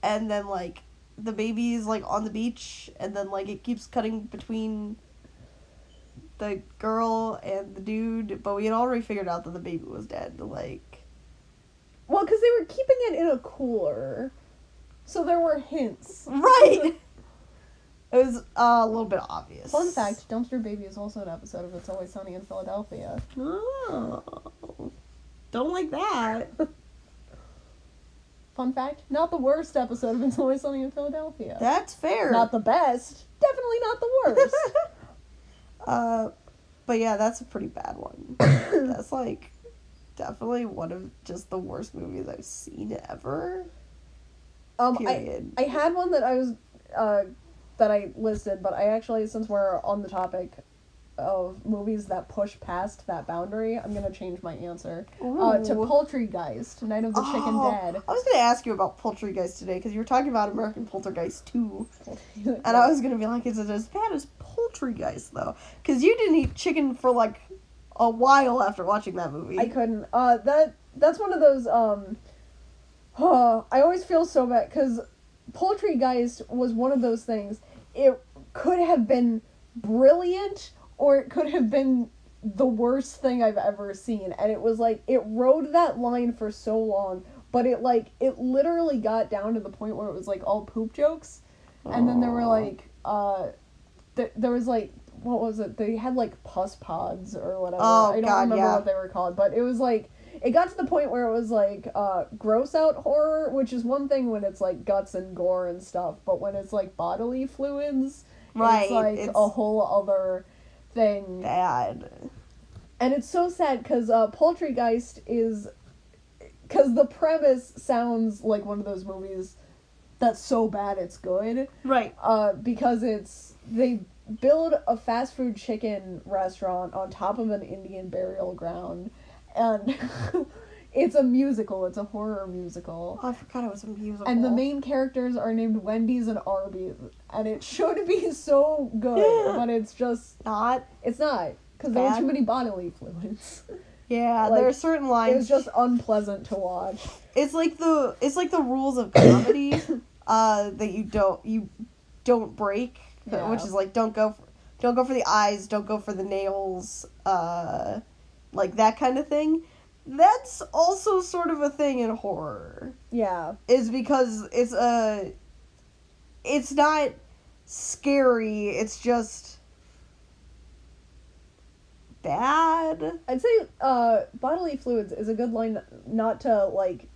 and then, like, the baby is, like, on the beach, and then, like, it keeps cutting between the girl and the dude, but we had already figured out that the baby was dead, like... Well, because they were keeping it in a cooler, so there were hints. Right! It was a little bit obvious. Fun fact, Dumpster Baby is also an episode of It's Always Sunny in Philadelphia. Oh. Don't like that. Fun fact, not the worst episode of It's Always Sunny in Philadelphia. That's fair. Not the best, definitely not the worst. But yeah, that's a pretty bad one. That's, like, definitely one of just the worst movies I've seen ever. Period. I had one that I was, that I listed, but I actually, since we're on the topic of movies that push past that boundary, I'm gonna change my answer to Poultrygeist, Night of the Chicken Dead. I was gonna ask you about Poultrygeist today, because you were talking about American Poltergeist 2, and I was gonna be like, is it as bad as Poultrygeist, though? Because you didn't eat chicken for, like, a while after watching that movie. I couldn't. That's one of those, I always feel so bad, because Poultrygeist was one of those things. It could have been brilliant, or it could have been the worst thing I've ever seen. And it was like, it rode that line for so long, but it literally got down to the point where it was like all poop jokes. And then there were like, there was like, what was it? They had like pus pods or whatever. I don't remember what they were called, but it was like, it got to the point where it was like, gross out horror, which is one thing when it's like guts and gore and stuff, but when it's like bodily fluids, right, it's like a whole other thing. Bad. And it's so sad, because Poultrygeist is, because the premise sounds like one of those movies that's so bad it's good. Right. Because they build a fast food chicken restaurant on top of an Indian burial ground, and it's a musical. It's a horror musical. Oh, I forgot it was a musical. And the main characters are named Wendy's and Arby's, and it should be so good, but it's just not. It's not, because there were too many bodily fluids. Yeah, like, there are certain lines. It was just unpleasant to watch. It's like the rules of comedy that you don't break, which is like don't go for the eyes, don't go for the nails, like that kind of thing. That's also sort of a thing in horror. Yeah. Is because it's not scary, it's just bad. I'd say bodily fluids is a good line not to, like,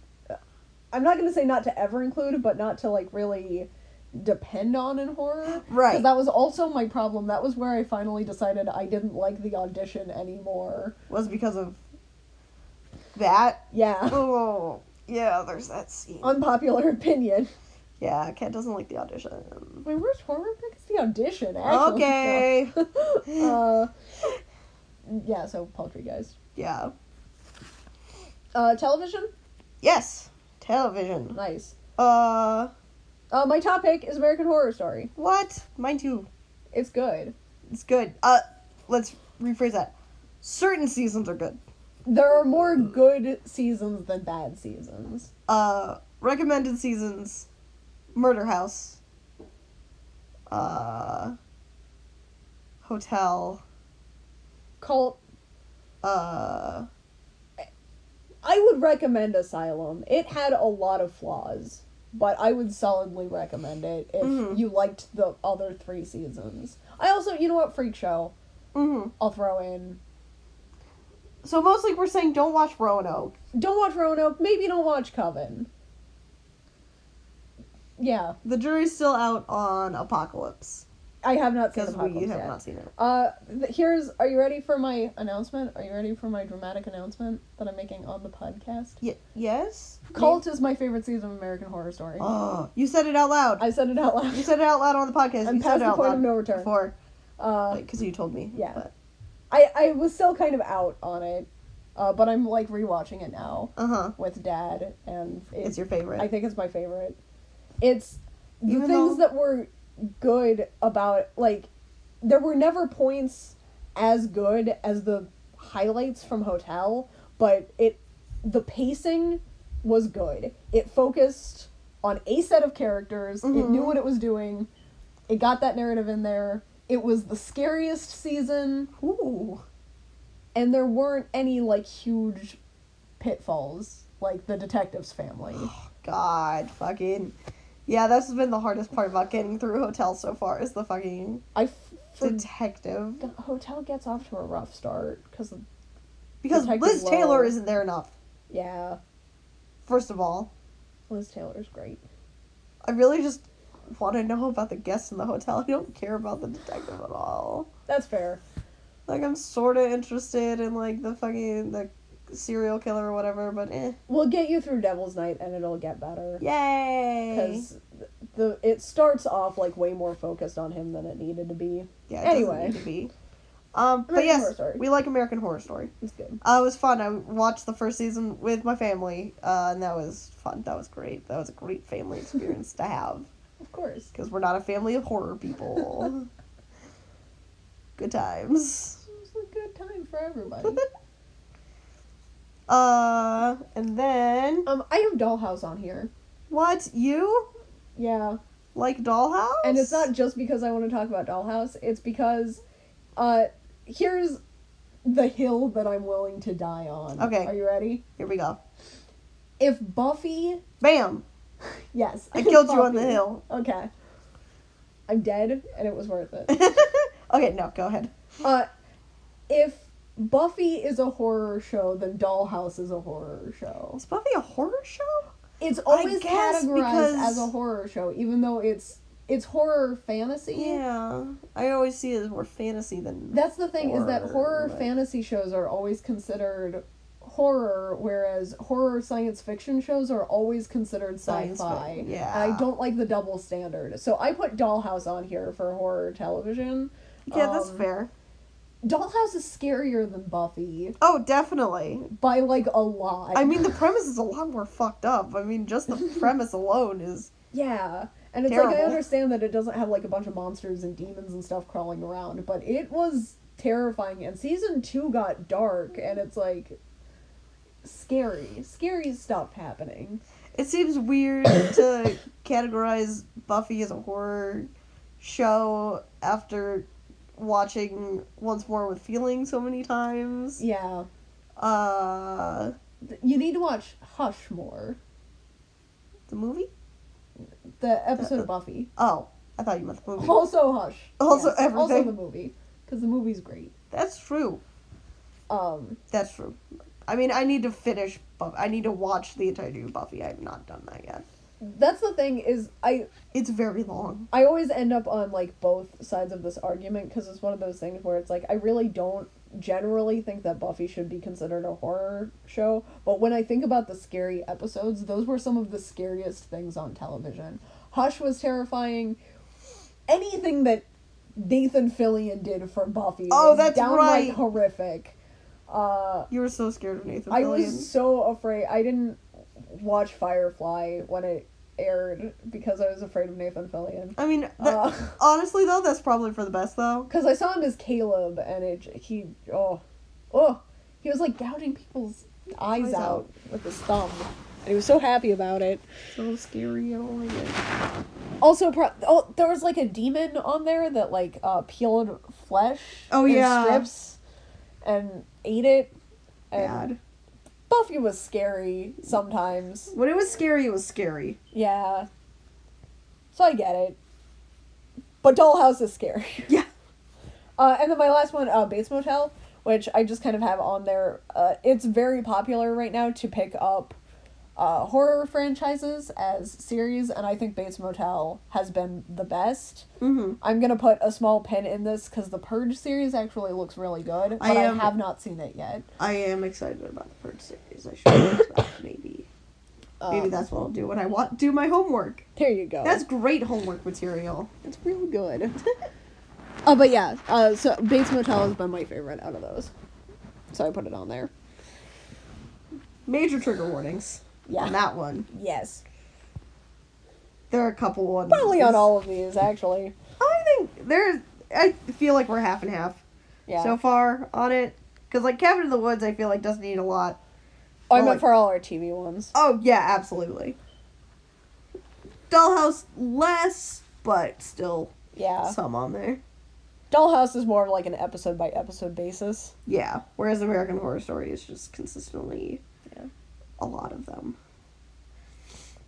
I'm not going to say not to ever include, but not to, like, really depend on in horror. Right. Because that was also my problem. That was where I finally decided I didn't like The Audition anymore. Was because of that? Yeah. Oh, yeah, there's that scene. Unpopular opinion. Yeah, Kat doesn't like The Audition. My worst horror pick is The Audition, actually. Okay. Yeah, so Poultrygeist. Yeah. Television? Yes. Television. Nice. My My top pick is American Horror Story. What? Mine too. It's good. It's good. Let's rephrase that. Certain seasons are good. There are more good seasons than bad seasons. Recommended seasons: Murder House, Hotel, Cult. uh, I would recommend Asylum. It had a lot of flaws, but I would solidly recommend it if you liked the other 3 seasons. I also, you know what, Freak Show. I'll throw in. So mostly we're saying don't watch Roanoke. Don't watch Roanoke. Maybe don't watch Coven. Yeah. The jury's still out on Apocalypse. I have not seen Because Apocalypse we have yet. not seen it. Are you ready for my announcement? Are you ready for my dramatic announcement that I'm making on the podcast? Yes? Cult is my favorite season of American Horror Story. Oh, you said it out loud. I said it out loud. You said it out loud on the podcast. I'm you past said it the out point loud of no return. before. Because you told me. Yeah. But. I was still kind of out on it, but I'm, like, rewatching it now. With Dad, and it's your favorite. I think it's my favorite. It's the things that were good about, like, there were never points as good as the highlights from Hotel, but the pacing was good. It focused on a set of characters. Mm-hmm. It knew what it was doing. It got that narrative in there. It was the scariest season. Ooh. And there weren't any, like, huge pitfalls, like the detective's family. God, fucking... Yeah, that's been the hardest part about getting through Hotel so far, is the fucking detective. The Hotel gets off to a rough start, because Liz Taylor isn't there enough. Yeah. First of all. Liz Taylor's great. I really just want to know about the guests in the hotel. I don't care about the detective at all. That's fair. Like, I'm sort of interested in, like, the serial killer or whatever, but We'll get you through Devil's Night, and it'll get better. Yay! Because it starts off, like, way more focused on him than it needed to be. Yeah, it doesn't need to be. But yes, we like American Horror Story. It's good. It was fun. I watched the first season with my family, and that was fun. That was great. That was a great family experience to have. Of course. Because we're not a family of horror people. Good times. It was a good time for everybody. And then... I have Dollhouse on here. What? You? Yeah. Like Dollhouse? And it's not just because I want to talk about Dollhouse. It's because, here's the hill that I'm willing to die on. Okay. Are you ready? Here we go. If Buffy... Bam! Yes. I killed you on the hill. Okay. I'm dead, and it was worth it. Okay, no, go ahead. If Buffy is a horror show, then Dollhouse is a horror show. Is Buffy a horror show? It's always categorized as a horror show, even though it's horror fantasy. Yeah. I always see it as more fantasy than That's the thing, is that horror but... fantasy shows are always considered horror, whereas horror science fiction shows are always considered sci-fi. Yeah. And I don't like the double standard. So I put Dollhouse on here for horror television. Yeah, that's fair. Dollhouse is scarier than Buffy. Oh, definitely. By, like, a lot. I mean, the premise is a lot more fucked up. I mean, just the premise alone is... Yeah. And it's terrible. like, I understand that it doesn't have, like, a bunch of monsters and demons and stuff crawling around, but it was terrifying. And season 2 got dark, and it's, like, scary. Scary stuff happening. It seems weird to categorize Buffy as a horror show after watching Once More with Feeling so many times. Yeah. Uh... You need to watch Hush more. The movie? The episode of Buffy. Oh, I thought you meant the movie. Also Hush. Also yes. everything. Also the movie. Because the movie's great. That's true. That's true. I mean, I need to finish Buffy. I need to watch the entirety of Buffy. I have not done that yet. That's the thing, is It's very long. I always end up on, like, both sides of this argument, because it's one of those things where it's like, I really don't generally think that Buffy should be considered a horror show, but when I think about the scary episodes, those were some of the scariest things on television. Hush was terrifying. Anything that Nathan Fillion did for Buffy was that's downright right. horrific. You were so scared of Nathan Fillion. I was so afraid. I didn't watch Firefly when it aired because I was afraid of Nathan Fillion. I mean, honestly though, that's probably for the best though. Because I saw him as Caleb, and he was like gouging people's eyes out with his thumb, and he was so happy about it. So scary, I don't like it. Also, there was like a demon on there that like peeled flesh in strips and ate it. And Bad. Buffy was scary sometimes. When it was scary, it was scary. Yeah. So I get it. But Dollhouse is scary. Yeah. And then my last one, Bates Motel, which I just kind of have on there. It's very popular right now to pick up horror franchises as series, and I think Bates Motel has been the best. Mm-hmm. I'm going to put a small pin in this because the Purge series actually looks really good, but I have not seen it yet. I am excited about the Purge series. I should watch that, maybe. Maybe that's what I'll do when I do my homework. There you go. That's great homework material. It's real good. But yeah, so Bates Motel has been my favorite out of those. So I put it on there. Major trigger warnings. Yeah. On that one. Yes. There are a couple ones. Probably on all of these, actually. I feel like we're half and half Yeah. so far on it. Because, like, Cabin in the Woods, I feel like doesn't need a lot I meant for all our TV ones. Oh, yeah, absolutely. Dollhouse less, but still some on there. Dollhouse is more of like an episode by episode basis. Yeah, whereas American Horror Story is just consistently a lot of them.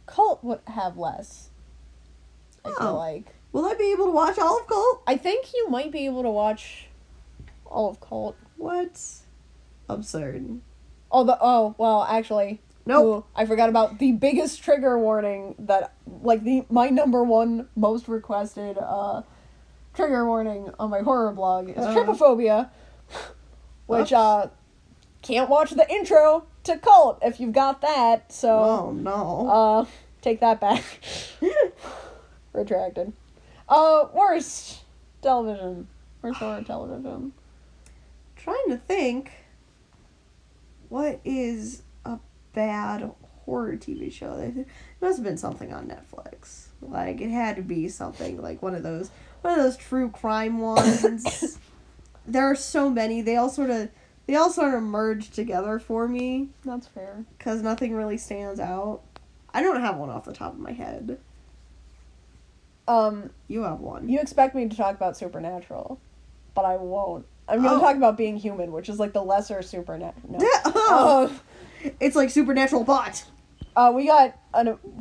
Cult would have less. I feel like. Will I be able to watch all of Cult? I think you might be able to watch all of Cult. What? Absurd. Well, actually. Nope. I forgot about the biggest trigger warning that, like, my number one most requested, trigger warning on my horror blog is trypophobia. Which, can't watch the intro to Cult if you've got that, so... Oh, no. Take that back. Retracted. Worst television. Worst horror television. Trying to think... What is a bad horror TV show? It must have been something on Netflix. Like, it had to be something like one of those true crime ones. There are so many. They all sort of merge together for me. That's fair. Because nothing really stands out. I don't have one off the top of my head. You have one. You expect me to talk about Supernatural, but I won't. I'm going to talk about Being Human, which is like the lesser Supernatural. No. It's like Supernatural Bot. We got,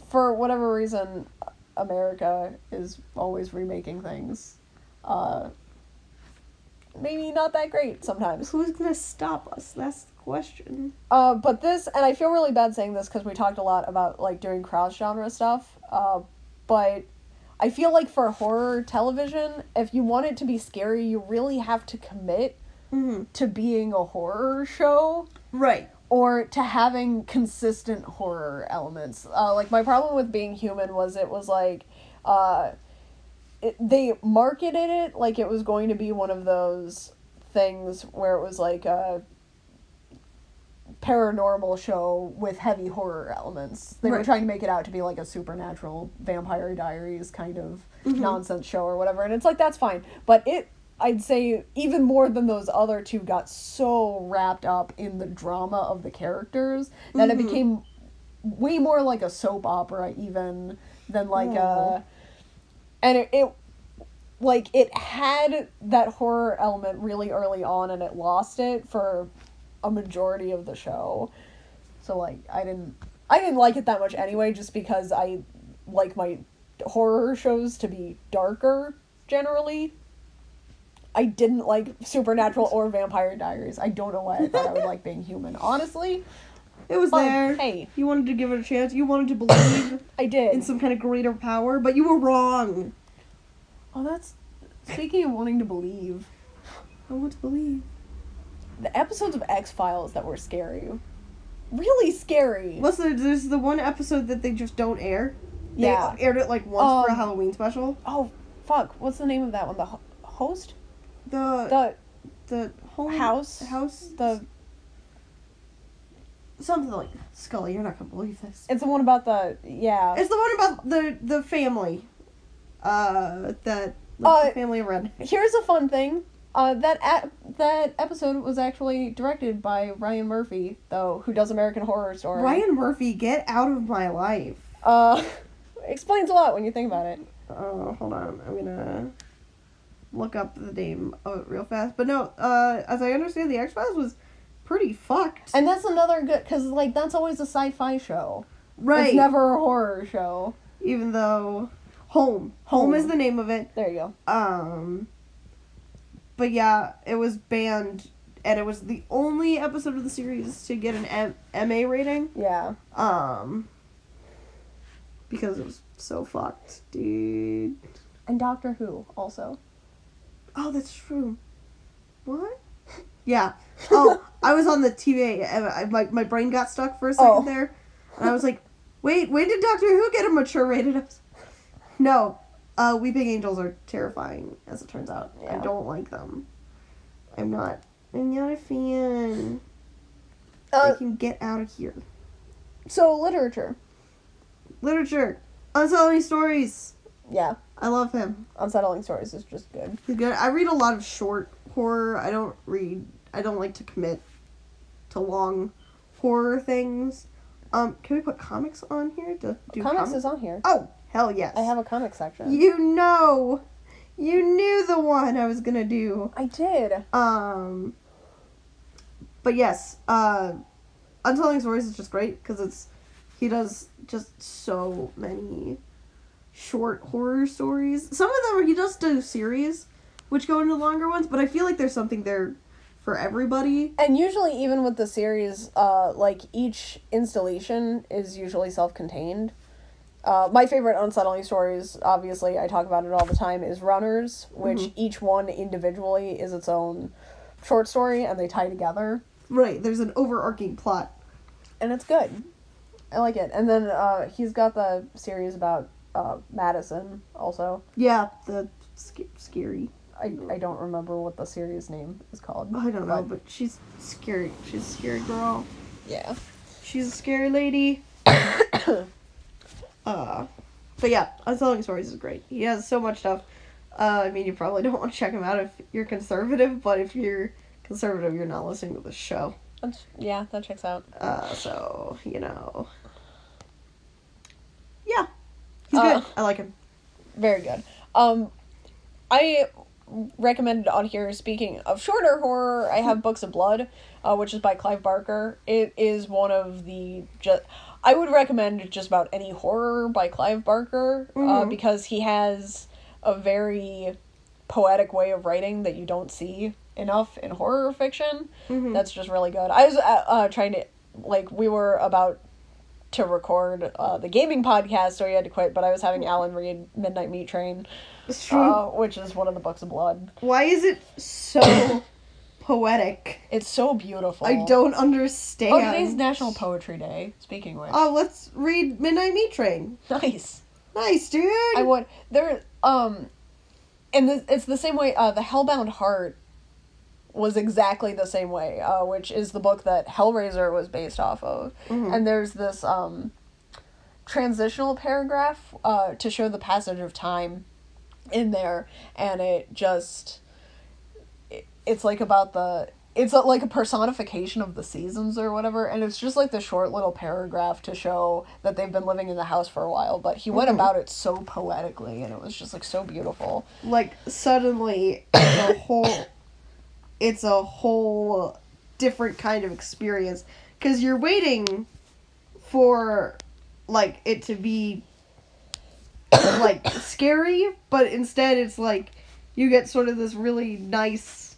for whatever reason, America is always remaking things. Maybe not that great sometimes. Who's going to stop us? That's the question. But this, and I feel really bad saying this because we talked a lot about, like, doing cross-genre stuff, but I feel like for horror television, if you want it to be scary, you really have to commit to being a horror show. Right. Or to having consistent horror elements. Like, my problem with Being Human was it was like, they marketed it like it was going to be one of those things where it was like a paranormal show with heavy horror elements. They were trying to make it out to be like a Supernatural Vampire Diaries kind of nonsense show or whatever, and it's like, that's fine. But I'd say even more than those other two got so wrapped up in the drama of the characters that it became way more like a soap opera even than like and it had that horror element really early on and it lost it for a majority of the show. So like I didn't like it that much anyway, just because I like my horror shows to be darker generally. I didn't like Supernatural or Vampire Diaries. I don't know why I thought I would like Being Human. Honestly, it was there. Hey, you wanted to give it a chance. You wanted to believe. I did. In some kind of greater power, but you were wrong. Oh, that's... Speaking of wanting to believe. I want to believe. The episodes of X-Files that were scary. Really scary. There's the one episode that they just don't air. They aired it like once for a Halloween special. Oh, fuck. What's the name of that one? The host? The house? The... Something like that. Scully, you're not gonna believe this. It's the one about the... Yeah. It's the one about the family. The family of Red. Here's a fun thing. That episode was actually directed by Ryan Murphy, though, who does American Horror Story. Ryan Murphy, get out of my life. Explains a lot when you think about it. Oh, hold on. I'm gonna look up the name of it real fast. But no, as I understand, the X-Files was pretty fucked. And that's another good, because, like, that's always a sci-fi show. Right. It's never a horror show. Even though... Home is the name of it. There you go. But yeah, it was banned, and it was the only episode of the series to get an MA rating. Yeah. Because it was so fucked, dude. And Doctor Who, also. Oh, that's true. What? Yeah. Oh, I was on the TV, and my brain got stuck for a second there, and I was like, wait, when did Doctor Who get a mature rated episode? No, Weeping Angels are terrifying, as it turns out. Yeah. I don't like them. I'm not a fan. I can get out of here. So, literature. Unsettling Stories. Yeah. I love him. Unsettling Stories is just good. He's good. I read a lot of short horror. I don't like to commit to long horror things. Can we put comics on here to do Comics is on here. Oh, hell yes. I have a comic section. You knew the one I was gonna do. I did. But yes, Untelling Stories is just great because he does just so many short horror stories. Some of them he does do series, which go into longer ones, but I feel like there's something there for everybody. And usually, even with the series, like, each installation is usually self-contained. My favorite Unsettling Stories, obviously, I talk about it all the time, is Runners, which each one individually is its own short story, and they tie together. Right, there's an overarching plot. And it's good. I like it. And then he's got the series about Madison, also. Yeah, the scary. I don't remember what the series name is called. I don't know, but she's scary. She's a scary girl. Yeah. She's a scary lady. But yeah, Unselling Stories is great. He has so much stuff. I mean, you probably don't want to check him out if you're conservative, but if you're conservative, you're not listening to this show. Yeah, that checks out. So, yeah. He's good. I like him. Very good. I recommended on here, speaking of shorter horror, I have Books of Blood, which is by Clive Barker. It is one of the... I would recommend just about any horror by Clive Barker, because he has a very poetic way of writing that you don't see enough in horror fiction. That's just really good. I was trying to... we were about to record the gaming podcast, so we had to quit, but I was having Alan read Midnight Meat Train, which is one of the Books of Blood. Why is it so poetic? It's so beautiful. I don't understand. Oh, today's National Poetry Day, speaking of which. Oh, let's read Midnight Meat Train. Nice. Nice, dude. I would. It's the same way, the Hellbound Heart was exactly the same way, which is the book that Hellraiser was based off of. And there's this transitional paragraph to show the passage of time in there, and it's like about it's like a personification of the seasons or whatever, and it's just like the short little paragraph to show that they've been living in the house for a while, but he went about it so poetically, and it was just like so beautiful. Like, suddenly it's a whole different kind of experience, because you're waiting for, like, it to be, like, scary, but instead it's like, you get sort of this really nice,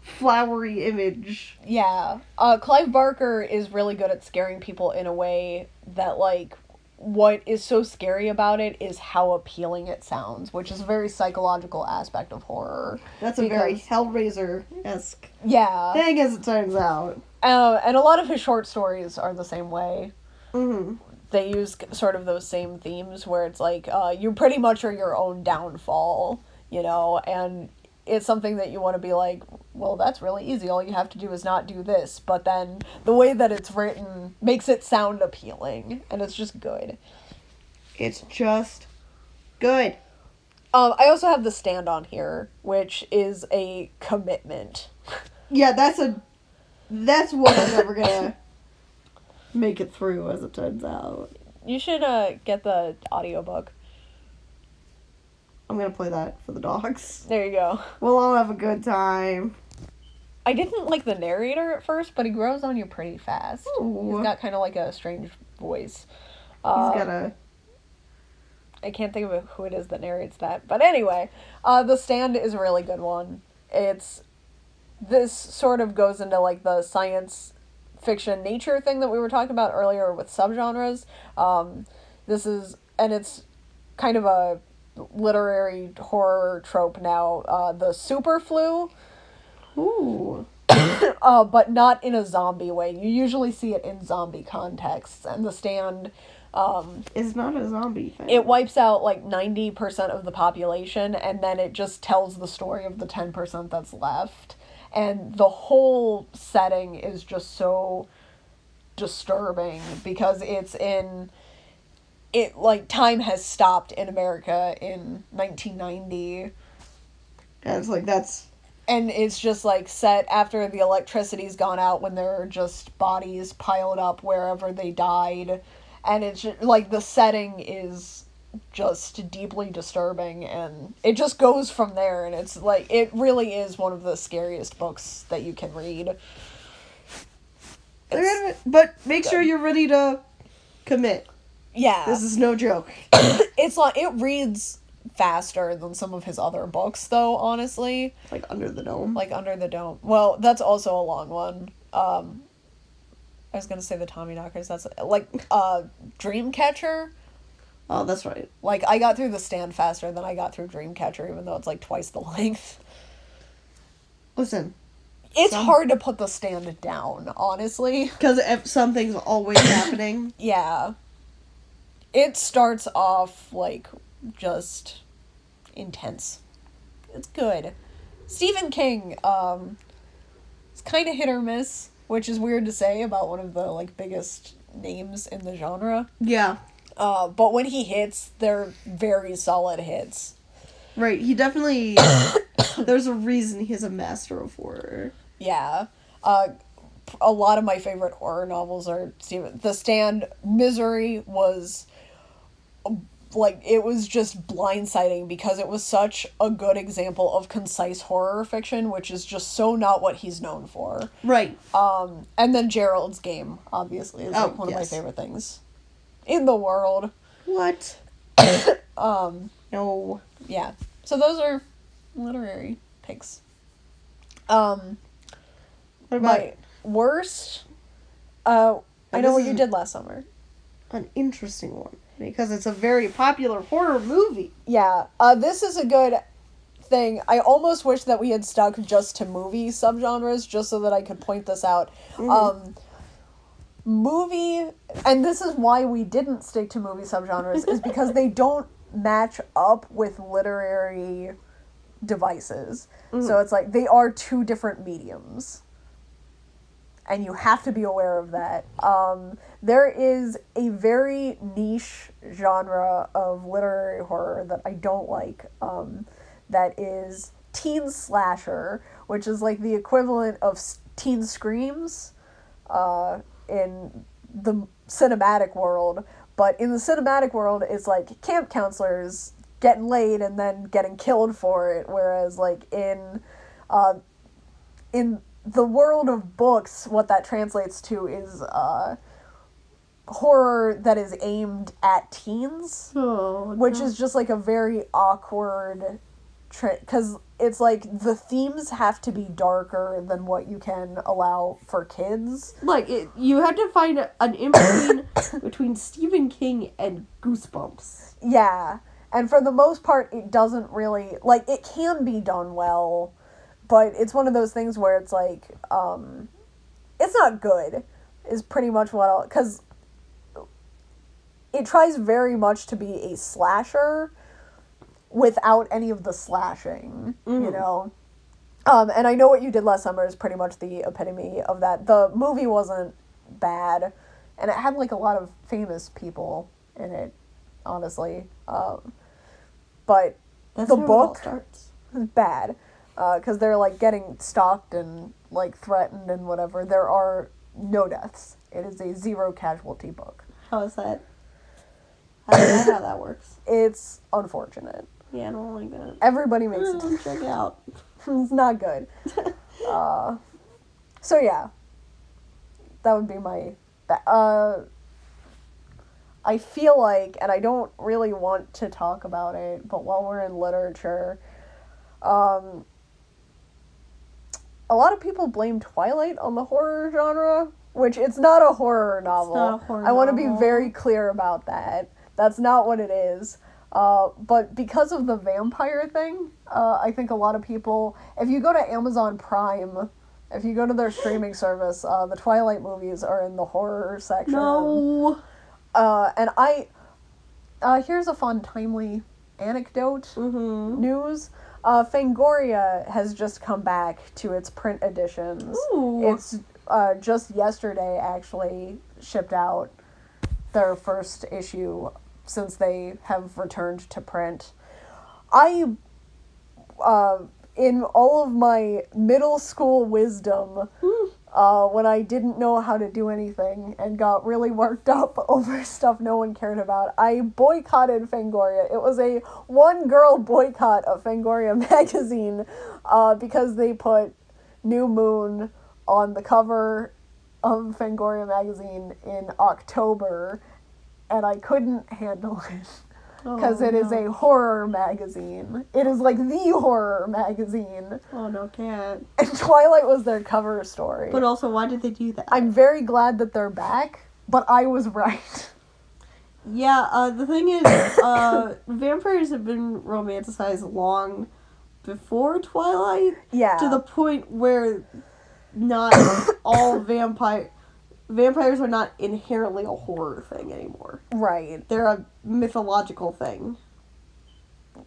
flowery image. Yeah. Clive Barker is really good at scaring people in a way that, like, what is so scary about it is how appealing it sounds, which is a very psychological aspect of horror. That's a very Hellraiser-esque thing, as it turns out. And a lot of his short stories are the same way. Mm-hmm. They use sort of those same themes where it's like, you pretty much are your own downfall, and it's something that you want to be like, well, that's really easy. All you have to do is not do this. But then the way that it's written makes it sound appealing, and it's just good. It's just good. I also have The Stand on here, which is a commitment. Yeah, that's what I'm never gonna make it through, as it turns out. You should get the audiobook. I'm gonna play that for the dogs. There you go. We'll all have a good time. I didn't like the narrator at first, but he grows on you pretty fast. Ooh. He's got kind of like a strange voice. I can't think of who it is that narrates that. But anyway, The Stand is a really good one. This sort of goes into like the science fiction nature thing that we were talking about earlier with subgenres. It's kind of a literary horror trope now, the super flu. Ooh. But not in a zombie way. You usually see it in zombie contexts, and The Stand is not a zombie thing. It wipes out like 90% of the population, and then it just tells the story of the 10% that's left. And the whole setting is just so disturbing because time has stopped in America in 1990. And it's like, that's and it's just, like, set after the electricity's gone out when there are just bodies piled up wherever they died. And it's just, like, the setting is just deeply disturbing, and it just goes from there, and it's, like, it really is one of the scariest books that you can read. But make sure you're ready to commit. Yeah. This is no joke. It's like, it reads faster than some of his other books, though, honestly. Like Under the Dome. Like Under the Dome. Well, that's also a long one. I was gonna say the Tommyknockers. That's, like, Dreamcatcher. Oh, that's right. Like, I got through The Stand faster than I got through Dreamcatcher, even though it's, like, twice the length. Listen. It's hard to put The Stand down, honestly. Because something's always happening. Yeah. It starts off, like, just intense. It's good. Stephen King, it's kind of hit or miss, which is weird to say about one of the, like, biggest names in the genre. Yeah. But when he hits, they're very solid hits. Right, he definitely... There's a reason he's a master of horror. Yeah. A lot of my favorite horror novels are The Stand. Misery was, like, it was just blindsiding because it was such a good example of concise horror fiction, which is just so not what he's known for. Right. And then Gerald's Game, obviously, is, like, one of my favorite things in the world. What? No. Yeah. So those are literary picks. What about my worst? I know what you did last summer. An interesting one. Because it's a very popular horror movie. Yeah. This is a good thing. I almost wish that we had stuck just to movie subgenres, just so that I could point this out. Mm-hmm. Movie, and this is why we didn't stick to movie subgenres, is because they don't match up with literary devices. Mm-hmm. So it's like, they are two different mediums. And you have to be aware of that. There is a very niche genre of literary horror that I don't like, that is teen slasher, which is like the equivalent of teen screams in the cinematic world. But in the cinematic world, it's like camp counselors getting laid and then getting killed for it, whereas like in the world of books, what that translates to is horror that is aimed at teens, which is just like a very awkward because it's like the themes have to be darker than what you can allow for kids. Like, you had to find an in-between between Stephen King and Goosebumps. Yeah, and for the most part, it doesn't really, like, it can be done well, but it's one of those things where it's like, it's not good, is pretty much what I'll, because it tries very much to be a slasher without any of the slashing, you know? And I know what you did last summer is pretty much the epitome of that. The movie wasn't bad, and it had, like, a lot of famous people in it, honestly. But the book is bad, because they're, like, getting stalked and, like, threatened and whatever. There are no deaths. It is a zero casualty book. How is that? I don't know how that works. It's unfortunate. Yeah, I don't like that. Everybody makes it. Check it out. It's not good. So yeah. That would be my... I feel like, and I don't really want to talk about it, but while we're in literature, a lot of people blame Twilight on the horror genre, which it's not a horror novel. It's not a horror I want to novel. be very clear about that. That's not what it is. But because of the vampire thing, I think a lot of people, if you go to Amazon Prime, if you go to their streaming service, the Twilight movies are in the horror section. No. And here's a fun, timely anecdote news. Fangoria has just come back to its print editions. Ooh. It's just yesterday actually shipped out their first issue since they have returned to print. I in all of my middle school wisdom, when I didn't know how to do anything and got really worked up over stuff no one cared about, I boycotted Fangoria. It was a one-girl boycott of Fangoria magazine, because they put New Moon on the cover of Fangoria magazine in October, and I couldn't handle it. Because it is a horror magazine. It is like the horror magazine. Oh, no, Cat. And Twilight was their cover story. But also, why did they do that? I'm very glad that they're back, but I was right. Yeah, the thing is, vampires have been romanticized long before Twilight. Yeah. To the point where not all vampires are not inherently a horror thing anymore. Right. They're a mythological thing.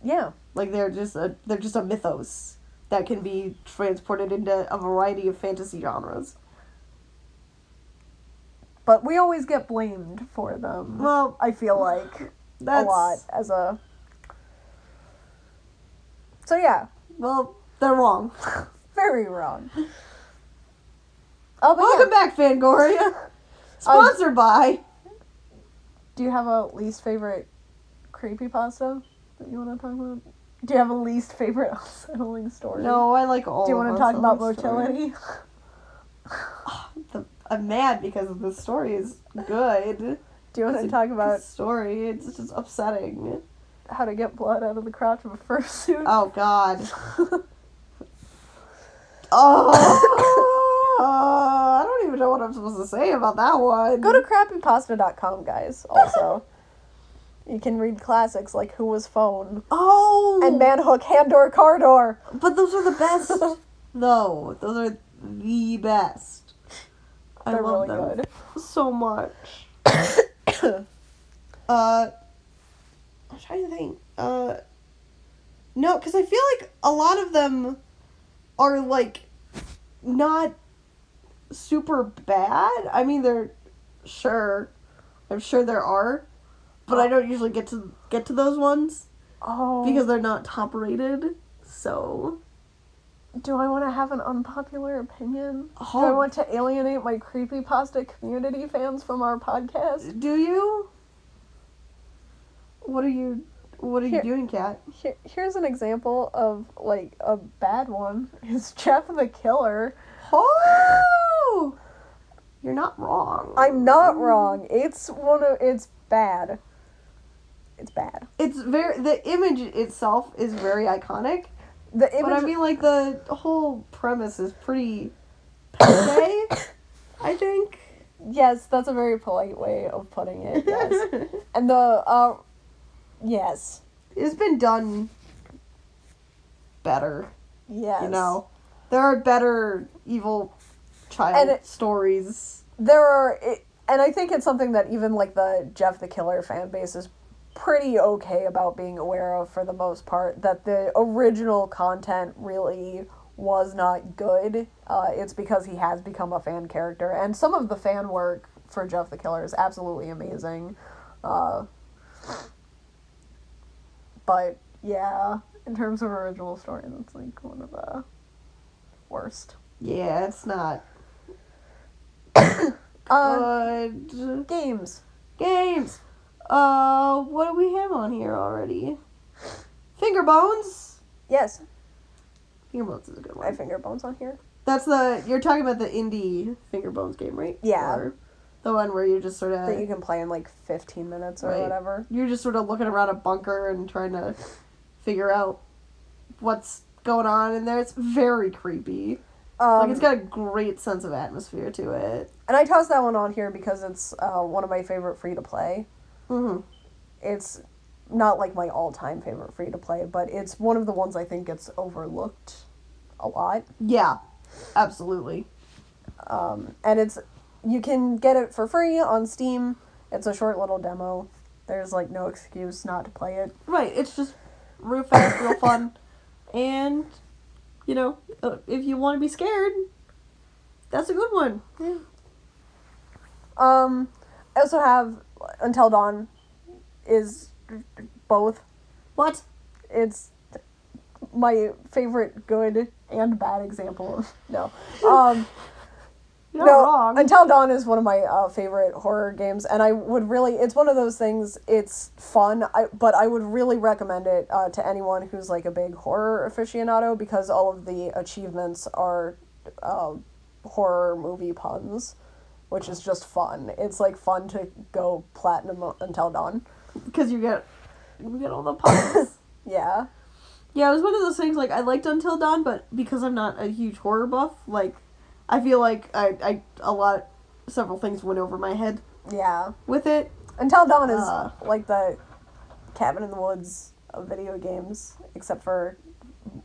Yeah. Like they're just a mythos that can be transported into a variety of fantasy genres. But we always get blamed for them. Well, I feel like that's a lot as a. So yeah. Well, they're wrong. Very wrong. Oh, but Welcome back, Fangoria. Sponsored by. Do you have a least favorite creepypasta that you want to talk about? Do you have a least favorite unsettling story? No, I like all. Do you want to talk about motility? motility? I'm mad because the story is good. Do you want to talk about the story? It's just upsetting. How to get blood out of the crotch of a fursuit? Oh God. Oh, I don't even know what I'm supposed to say about that one. Go to crappypasta.com, guys, also. You can read classics like Who Was Phone? Oh! And Manhook, Handor, Cardor. But those are the best. No, those are the best. I They're love really them so much. I'm trying to think. No, because I feel like a lot of them are, like, not super bad. I mean, I'm sure there are, but I don't usually get to those ones. Oh. Because they're not top rated, so. Do I want to have an unpopular opinion? Oh. Do I want to alienate my creepypasta community fans from our podcast? Do you? What are you doing, Kat? Here's an example of, like, a bad one. It's Jeff the Killer. Oh! You're not wrong. I'm not wrong. It's bad. It's bad. The image itself is very iconic. The image, but I mean, like, the whole premise is pretty passe, I think. Yes, that's a very polite way of putting it, yes. And yes. It's been done better. Yes. You know? There are better evil child stories. There are, and I think it's something that even, like, the Jeff the Killer fan base is pretty okay about being aware of for the most part, that the original content really was not good. It's because he has become a fan character, and some of the fan work for Jeff the Killer is absolutely amazing. But yeah, in terms of original story, that's like one of the worst. Yeah, it's not good. Games. What do we have on here already? Finger Bones? Yes. Finger Bones is a good one. I have Finger Bones on here. You're talking about the indie Finger Bones game, right? Yeah. Or the one where you just sort of... That you can play in like 15 minutes or whatever. You're just sort of looking around a bunker and trying to figure out what's going on in there. It's very creepy. It's got a great sense of atmosphere to it. And I tossed that one on here because it's one of my favorite free-to-play. Mm-hmm. It's not like my all-time favorite free-to-play, but it's one of the ones I think gets overlooked a lot. Yeah, absolutely. And you can get it for free on Steam. It's a short little demo. There's, like, no excuse not to play it. Right, it's just real fast, real fun. And, you know, if you want to be scared, that's a good one. Yeah. I also have Until Dawn is both. What? It's my favorite good and bad example of no. You're not wrong. Until Dawn is one of my favorite horror games, and I would really, it's one of those things, it's fun, but I would really recommend it to anyone who's like a big horror aficionado, because all of the achievements are horror movie puns, which is just fun. It's like fun to go platinum Until Dawn. Because you get all the puns. Yeah. Yeah, it was one of those things, like, I liked Until Dawn, but because I'm not a huge horror buff, like, I feel like several things went over my head. Yeah. With it. Until Dawn is like the Cabin in the Woods of video games, except for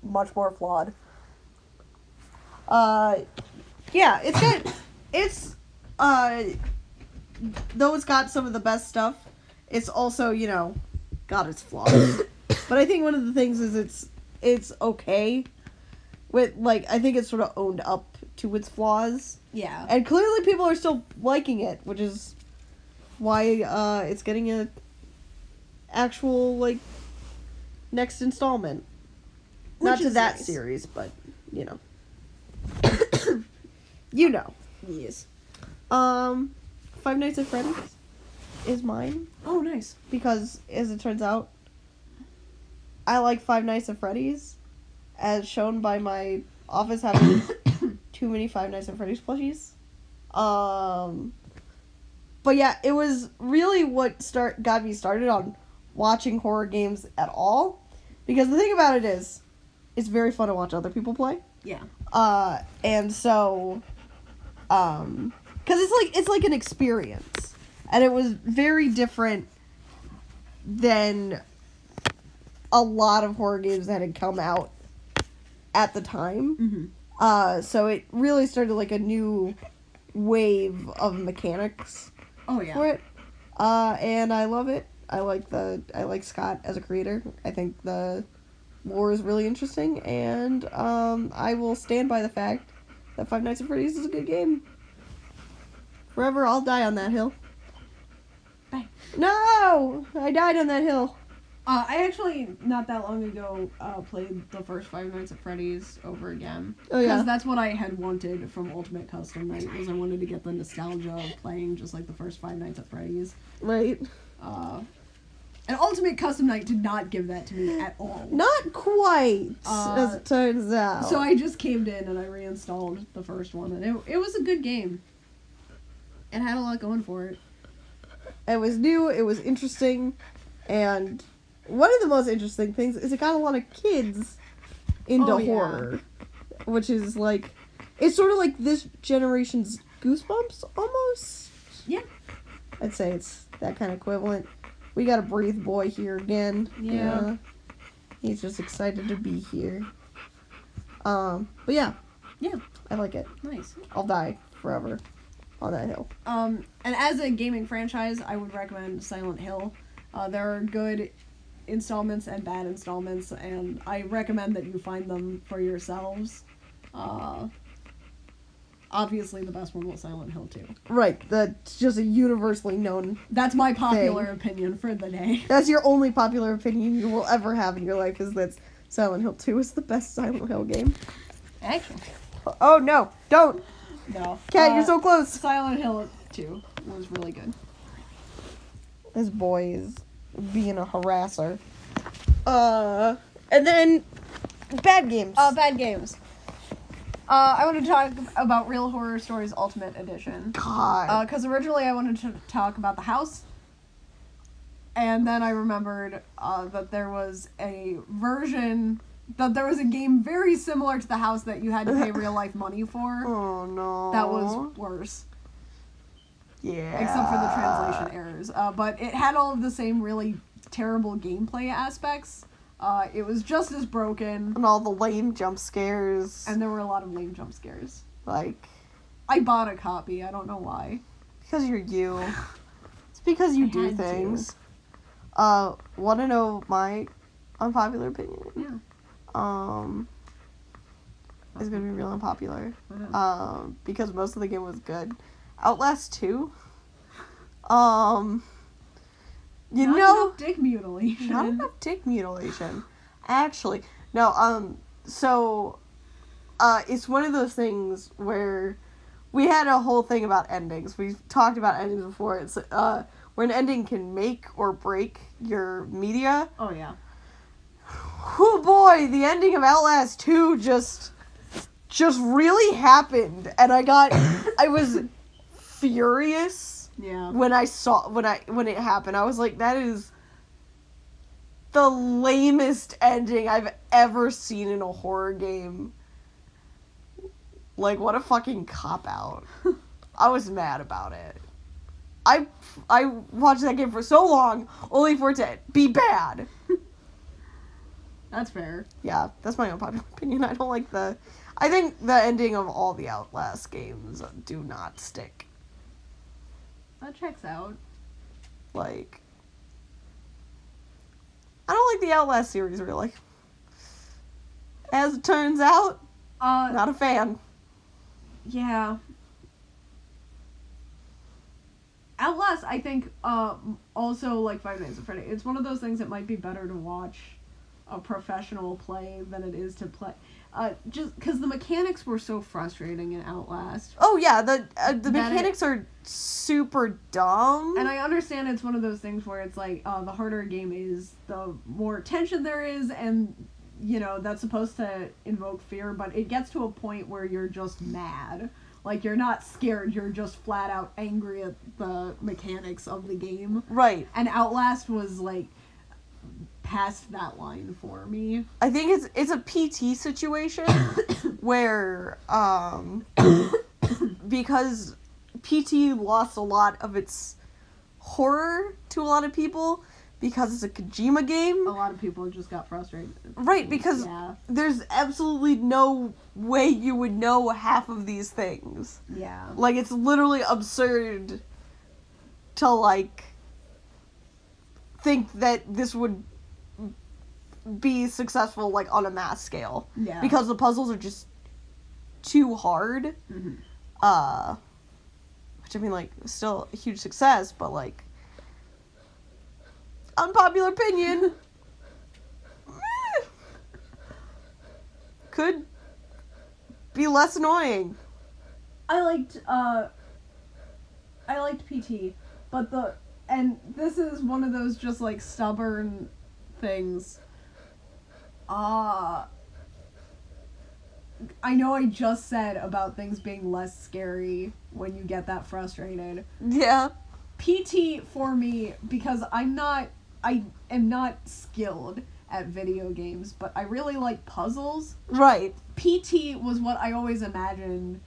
much more flawed. Yeah, though it's got some of the best stuff, it's also, got its flaws. But I think one of the things is it's okay with, like, I think it's sort of owned up to its flaws. Yeah. And clearly people are still liking it, which is why it's getting a actual, like, next installment. Not to that series, but, Yes. Five Nights at Freddy's is mine. Oh, nice. Because, as it turns out, I like Five Nights at Freddy's, as shown by my office having too many Five Nights at Freddy's plushies. But yeah, it was really what got me started on watching horror games at all. Because the thing about it is, it's very fun to watch other people play. Yeah. And so, because it's like an experience. And it was very different than a lot of horror games that had come out at the time. Mm-hmm. So it really started like a new wave of mechanics. Oh yeah. For it. And I love it. I like Scott as a creator. I think the lore is really interesting, and I will stand by the fact that Five Nights at Freddy's is a good game. Forever, I'll die on that hill. Bye. No! I died on that hill. I actually, not that long ago, played the first Five Nights at Freddy's over again. Oh, yeah. Because that's what I had wanted from Ultimate Custom Night, was I wanted to get the nostalgia of playing just like the first Five Nights at Freddy's. Right. And Ultimate Custom Night did not give that to me at all. Not quite, as it turns out. So I just caved in and I reinstalled the first one, and it was a good game. It had a lot going for it. It was new, it was interesting, and one of the most interesting things is it got a lot of kids into horror. Which is like, it's sort of like this generation's Goosebumps, almost? Yeah. I'd say it's that kind of equivalent. We got a Breathe Boy here again. Yeah. He's just excited to be here. But yeah. Yeah. I like it. Nice. I'll die forever on that hill. And as a gaming franchise, I would recommend Silent Hill. There are good installments and bad installments, and I recommend that you find them for yourselves. Obviously, the best one was Silent Hill 2. Right, that's just a universally known. That's my popular opinion for the day. That's your only popular opinion you will ever have in your life, is that Silent Hill 2 is the best Silent Hill game. Actually. Oh no, don't! No. Kat, you're so close! Silent Hill 2 was really good. This boy is being a harasser. And then, bad games. Bad games. I want to talk about Real Horror Stories Ultimate Edition. God. Because originally I wanted to talk about The House. And then I remembered that there was a version, that there was a game very similar to The House that you had to pay real life money for. Oh no. That was worse. Yeah. Except for the translation errors. But it had all of the same really terrible gameplay aspects. It was just as broken. And all the lame jump scares. And there were a lot of lame jump scares. Like, I bought a copy. I don't know why. because you're you. It's because you do things. Want to know my unpopular opinion? Yeah. It's gonna be real unpopular. Mm-hmm. Because most of the game was good. Outlast 2. Not enough dick mutilation. Not enough dick mutilation. Actually, No, so, it's one of those things where we had a whole thing about endings. We've talked about endings before. It's, where an ending can make or break your media. Oh, yeah. Oh boy, the ending of Outlast 2 just really happened, and I was furious. Yeah. When it happened. I was like, that is the lamest ending I've ever seen in a horror game. Like, what a fucking cop-out. I was mad about it. I watched that game for so long, only for it to be bad. That's fair. Yeah, that's my own popular opinion. I think the ending of all the Outlast games do not stick. That checks out. Like, I don't like the Outlast series, really. As it turns out, not a fan. Yeah. Outlast, I think, also like Five Nights at Freddy. It's one of those things that might be better to watch a professional play than it is to play. Just because the mechanics were so frustrating in Outlast. Oh yeah, the mechanics are super dumb. And I understand it's one of those things where it's like, the harder a game is, the more tension there is, and, you know, that's supposed to invoke fear, but it gets to a point where you're just mad. Like, you're not scared, you're just flat out angry at the mechanics of the game. Right. And Outlast was, like, past that line for me. I think it's a PT situation where, because PT lost a lot of its horror to a lot of people because it's a Kojima game. A lot of people just got frustrated. Right, because there's absolutely no way you would know half of these things. Yeah. Like, it's literally absurd to, like, think that this would be successful, like, on a mass scale. Yeah. Because the puzzles are just too hard. Mm-hmm. Which, I mean, like, still a huge success, but, like, unpopular opinion. Could be less annoying. I liked PT, but and this is one of those just, like, stubborn things. I know I just said about things being less scary when you get that frustrated. Yeah. PT for me, because I am not skilled at video games, but I really like puzzles. Right. PT was what I always imagined,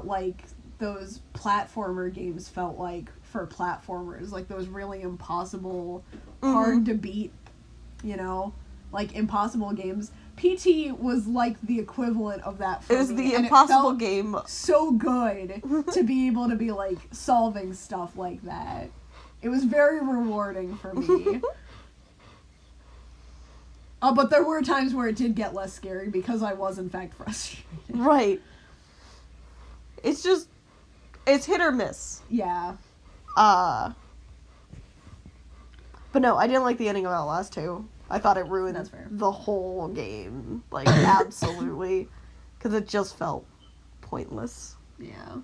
like, those platformer games felt like for platformers. Like, those really impossible, hard to beat, you know, like, impossible games. PT was like the equivalent of that for me. It was the impossible game. So good to be able to be, like, solving stuff like that. It was very rewarding for me. But there were times where it did get less scary because I was, in fact, frustrated. Right. It's just, it's hit or miss. Yeah. But no, I didn't like the ending of Outlast 2. I thought it ruined the whole game. Like, absolutely. Because it just felt pointless. Yeah.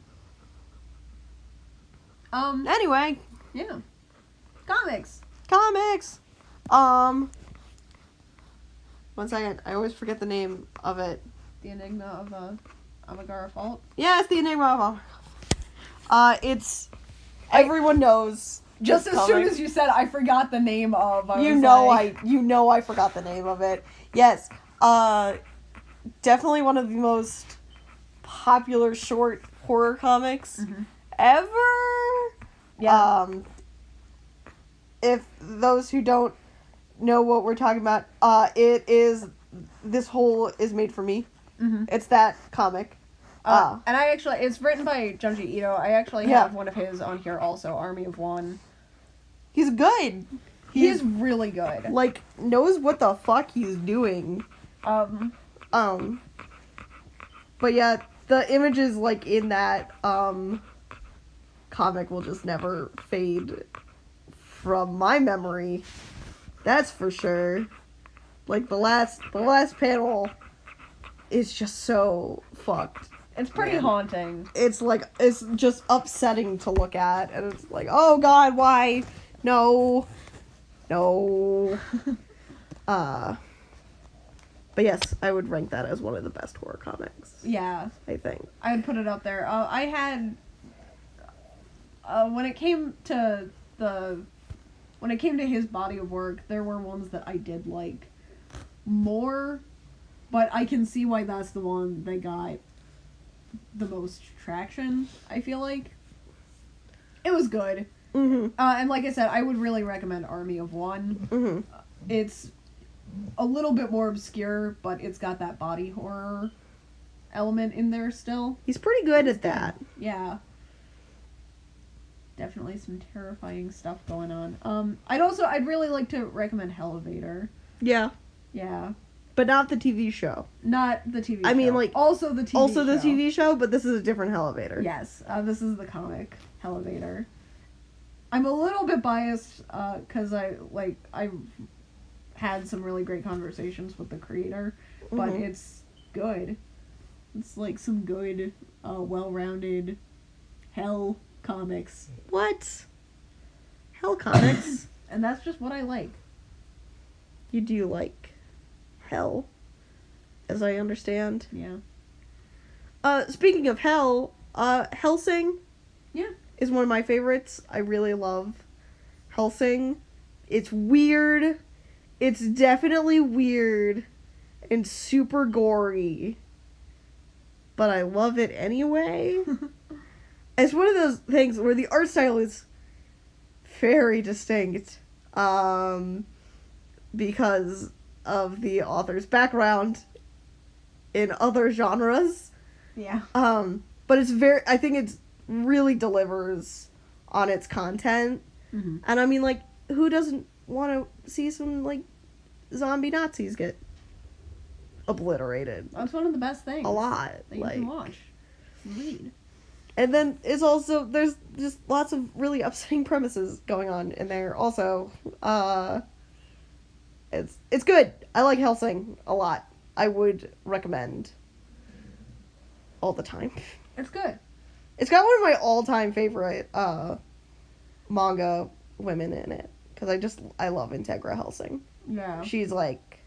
Anyway. Yeah. Comics. 1 second. I always forget the name of it. The Enigma of Amigara Fault? Yeah, it's the Enigma of it's... Everyone knows. Just as soon as you said I forgot the name of, I forgot the name of it. Yes. Definitely one of the most popular short horror comics ever. Yeah. If those who don't know what we're talking about, This Hole is Made for Me. It's that comic. And it's written by Junji Ito. I actually have one of his on here also, Army of One. He's good. He's really good. Like, knows what the fuck he's doing. But yeah, the images, like, in that, comic will just never fade from my memory. That's for sure. Like, the last panel is just so fucked. It's pretty haunting. It's like, it's just upsetting to look at, and it's like, oh god, why? No. But yes, I would rank that as one of the best horror comics. Yeah. I think. I would put it up there. I had... when it came to his body of work, there were ones that I did like more, but I can see why that's the one that got the most traction, I feel like. It was good. Mm-hmm. And like I said, I would really recommend Army of One. Mm-hmm. It's a little bit more obscure, but it's got that body horror element in there still. He's pretty good at that. Yeah. Definitely some terrifying stuff going on. I'd really like to recommend Elevator. Yeah. Yeah. But not the TV show. Not the TV show. I mean, like... Also the TV show. Also the TV show, but this is a different Elevator. Yes. This is the comic, Elevator. I'm a little bit biased, because I've had some really great conversations with the creator, but it's good. It's like some good, well-rounded hell comics. What? Hell comics? And that's just what I like. You do like hell, as I understand. Yeah. Speaking of hell, Hellsing. Yeah. Is one of my favorites. I really love Hellsing. It's weird. It's definitely weird and super gory. But I love it anyway. It's one of those things where the art style is very distinct. Because of the author's background in other genres. Yeah. But I think it's really delivers on its content. Mm-hmm. And I mean, like, who doesn't want to see some, like, zombie Nazis get obliterated? That's one of the best things. A lot. That you can watch. Read. And then it's also, there's just lots of really upsetting premises going on in there also. It's good. I like Hellsing a lot. I would recommend all the time. It's good. It's got one of my all-time favorite manga women in it. Because I love Integra Hellsing. Yeah. She's, like,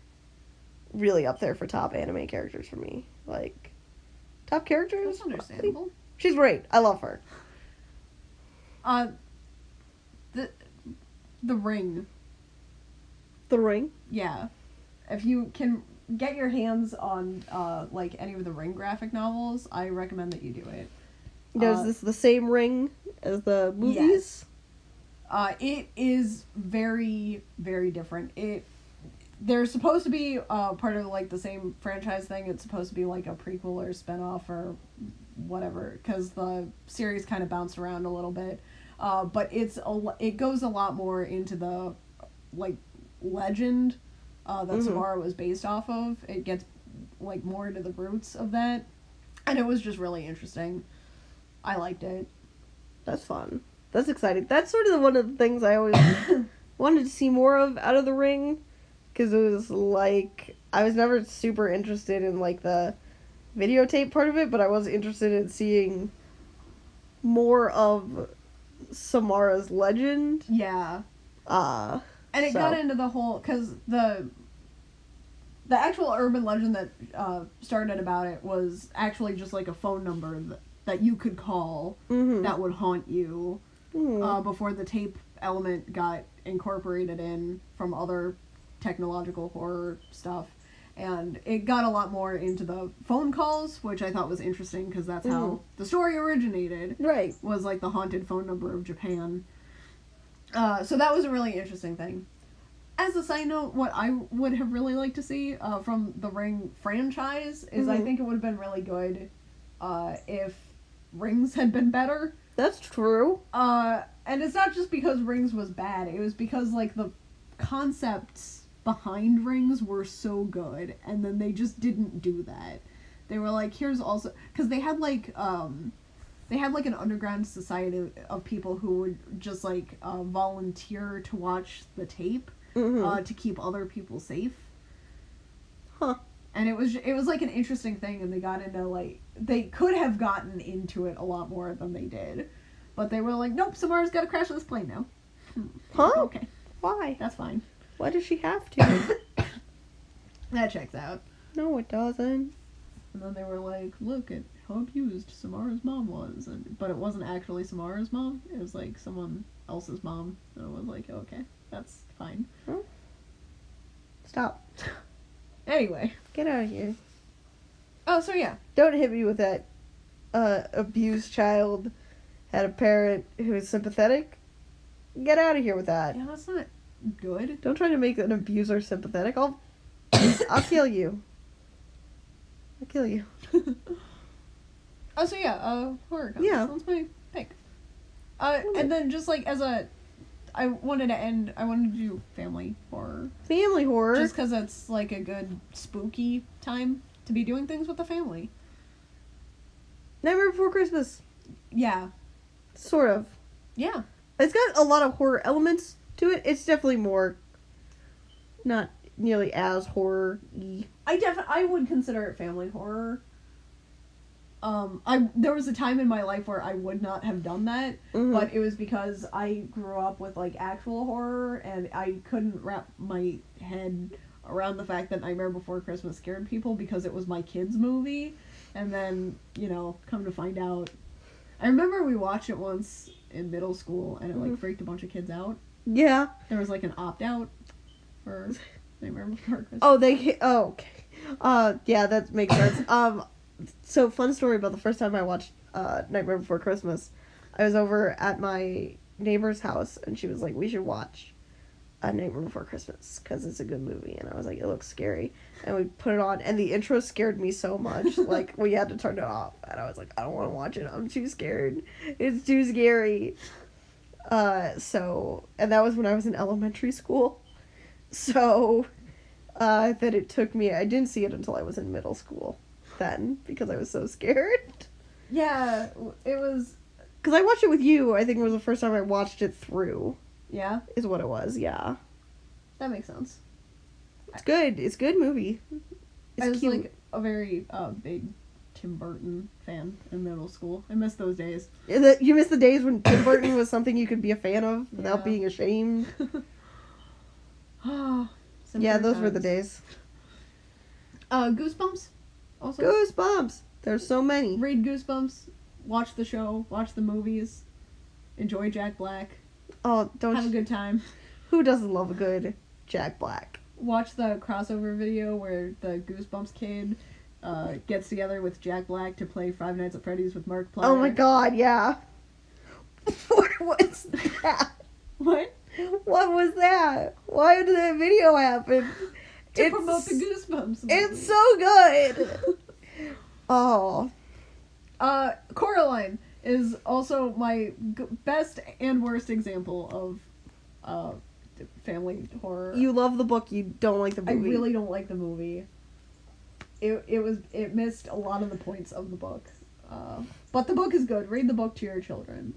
really up there for top anime characters for me. Like, top characters? That's understandable. She's great. I love her. The Ring. The Ring? Yeah. If you can get your hands on, like, any of the Ring graphic novels, I recommend that you do it. Is this the same Ring as the movies? Yes. It is very, very different. They're supposed to be part of, like, the same franchise thing. It's supposed to be, like, a prequel or spinoff or whatever, because the series kind of bounced around a little bit. But it goes a lot more into the, like, legend that Samara was based off of. It gets, like, more into the roots of that. And it was just really interesting. I liked it. That's fun. That's exciting. That's sort of one of the things I always wanted to see more of out of the Ring. Because it was, like, I was never super interested in, like, the videotape part of it, but I was interested in seeing more of Samara's legend. Yeah. And it got into the whole, because the actual urban legend that started about it was actually just, like, a phone number that you could call that would haunt you before the tape element got incorporated in from other technological horror stuff. And it got a lot more into the phone calls, which I thought was interesting because that's how the story originated. Right. Was like the haunted phone number of Japan. So that was a really interesting thing. As a side note, what I would have really liked to see from the Ring franchise is I think it would have been really good if Rings had been better. That's true. And it's not just because Rings was bad. It was because, like, the concepts behind Rings were so good, and then they just didn't do that. They were like, here's also... Because they had, like, an underground society of people who would just, volunteer to watch the tape to keep other people safe. And it was like an interesting thing, and they got into like they could have gotten into it a lot more than they did, but they were like, nope, Samara's got to crash this plane now. Huh? Okay, Why? that's fine. Why does she have to? That checks out. No, it doesn't. And then they were like, look at how abused Samara's mom was, but it wasn't actually Samara's mom. It was like someone else's mom. And it was like, okay, that's fine. Huh? Stop. Anyway. Get out of here. Oh, so yeah. Don't hit me with that abused child had a parent who is sympathetic. Get out of here with that. Yeah, that's not good. Don't try to make an abuser sympathetic. I'll kill you. I'll kill you. Oh, so yeah, horror comics. Yeah. That's my pick. And then just like I wanted to do family horror. Family horror? Just because it's like a good spooky time to be doing things with the family. Nightmare Before Christmas. Yeah. Sort of. Yeah. It's got a lot of horror elements to it. It's definitely more not nearly as horror-y. I would consider it family horror. There was a time in my life where I would not have done that, Mm-hmm. but it was because I grew up with like actual horror, and I couldn't wrap my head around the fact that Nightmare Before Christmas scared people because it was my kids' movie, and then come to find out, I remember we watched it once in middle school, and it like freaked a bunch of kids out. Yeah. There was like an opt-out for Nightmare Before Christmas. Oh, okay. Yeah, that makes sense. So fun story about the first time I watched Nightmare Before Christmas. I was over at my neighbor's house, and she was like, we should watch Nightmare Before Christmas, because it's a good movie. And I was like, it looks scary. And we put it on, and the intro scared me so much, like, we had to turn it off. And I was like, I don't want to watch it, I'm too scared. It's too scary. And that was when I was in elementary school. So, that it took me, I didn't see it until I was in middle school then, because I was so scared. Yeah, it was... Because I watched it with you, I think it was the first time I watched it through. Yeah? Is what it was, yeah. That makes sense. It's good. It's a good movie. It's I was cute. like a very big Tim Burton fan in middle school. I miss those days. You miss the days when Tim Burton was something you could be a fan of without Yeah. being ashamed. Yeah, those were the days. Goosebumps. Also, Goosebumps. There's so many. read Goosebumps. Watch the show. Watch the movies. Enjoy Jack Black. Oh, Have a good time. Who doesn't love a good Jack Black? Watch the crossover video where the Goosebumps kid gets together with Jack Black to play Five Nights at Freddy's with Markiplier. Oh my god, yeah. What was that? What? What was that? Why did that video happen? To promote the Goosebumps movie. It's so good. Oh. Coraline is also my best and worst example of family horror. You love the book, you don't like the I movie. really don't like the movie. It missed a lot of the points of the book. But the book is good. Read the book to your children.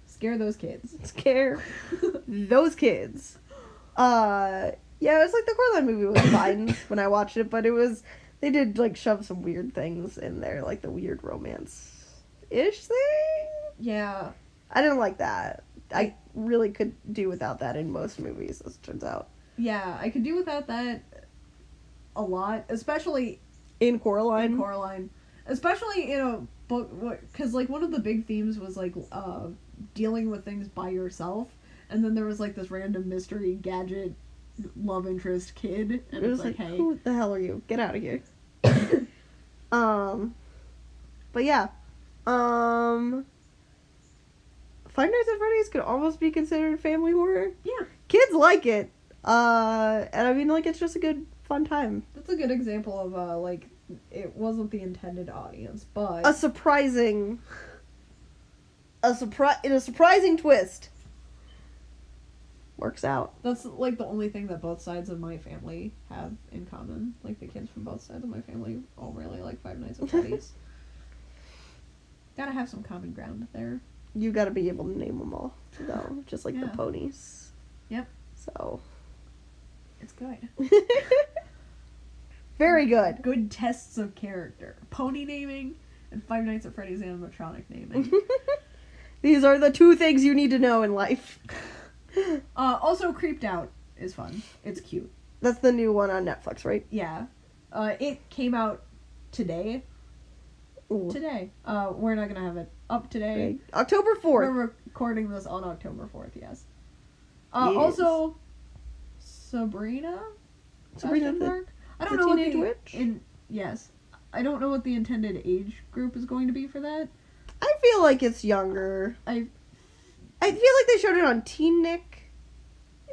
Scare those kids. Scare those kids. Yeah, it was like the Coraline movie was fine when I watched it, but they did like shove some weird things in there, like the weird romance-ish thing. Yeah. I didn't like that. I really could do without that in most movies, as it turns out. Yeah, I could do without that a lot, especially In Coraline? in Coraline. Especially in a book, because like one of the big themes was like dealing with things by yourself, and then there was like this random mystery gadget love interest kid, and It was it's like, hey, who the hell are you? Get out of here. But yeah. Five Nights at Freddy's could almost be considered family horror. Yeah. Kids like it. And I mean, like, it's just a good, fun time. That's a good example of like it wasn't the intended audience, but A surprising twist. Works out. that's like the only thing that both sides of my family have in common. Like the kids from both sides of my family all really like Five Nights at Freddy's. Gotta have some common ground there. You gotta be able to name them all, though. Just like the Yeah. ponies. Yep. So. It's good. Very good. Good tests of character. Pony naming and Five Nights at Freddy's animatronic naming. These are the 2 things you need to know in life. Also, Creeped Out is fun. It's cute. That's the new one on Netflix, right? Yeah. It came out today. Ooh. Today. We're not gonna have it up today. October 4th. We're recording this on October 4th, yes. Yes. Also, Sabrina? Sabrina I don't the know what Teenage the Witch? yes. I don't know what the intended age group is going to be for that. I feel like it's younger. I feel like they showed it on Teen Nick.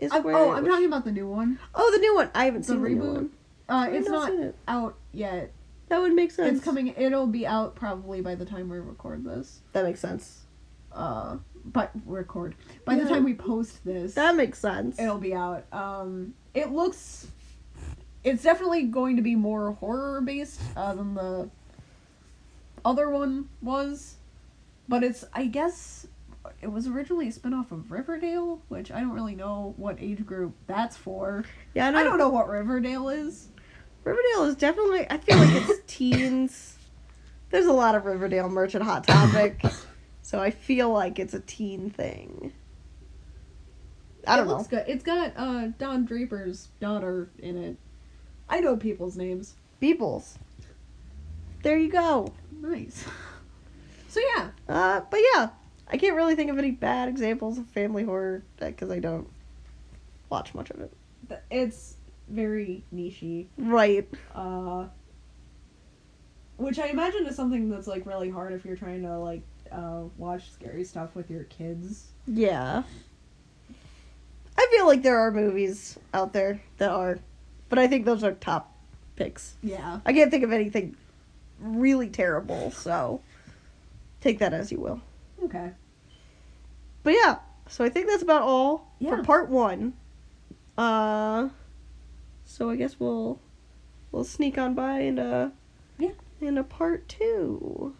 I'm talking about the new one. Oh, the new one. I haven't The seen the new reboot. one. It's not seen it. out yet. That would make sense. It's coming. It'll be out probably by the time we record this. That makes sense. By the time we post this, That makes sense. it'll be out. It's definitely going to be more horror based than the other one was, but I guess it was originally a spinoff of Riverdale, which I don't really know what age group that's for. Yeah, I don't know what Riverdale is. Riverdale is definitely, I feel like it's teens. There's a lot of Riverdale merch at Hot Topic, so I feel like it's a teen thing. I don't know. Looks good. It's got Don Draper's daughter in it. I know people's names. Beeples. There you go. Nice. So yeah. But yeah, I can't really think of any bad examples of family horror because I don't watch much of it. It's very niche-y. Right. Which I imagine is something that's like really hard if you're trying to like watch scary stuff with your kids. Yeah. I feel like there are movies out there that are, but I think those are top picks. Yeah. I can't think of anything really terrible, so take that as you will. Okay. But yeah, so I think that's about all for Yeah. part 1. So I guess we'll sneak on by into Yeah. into part 2.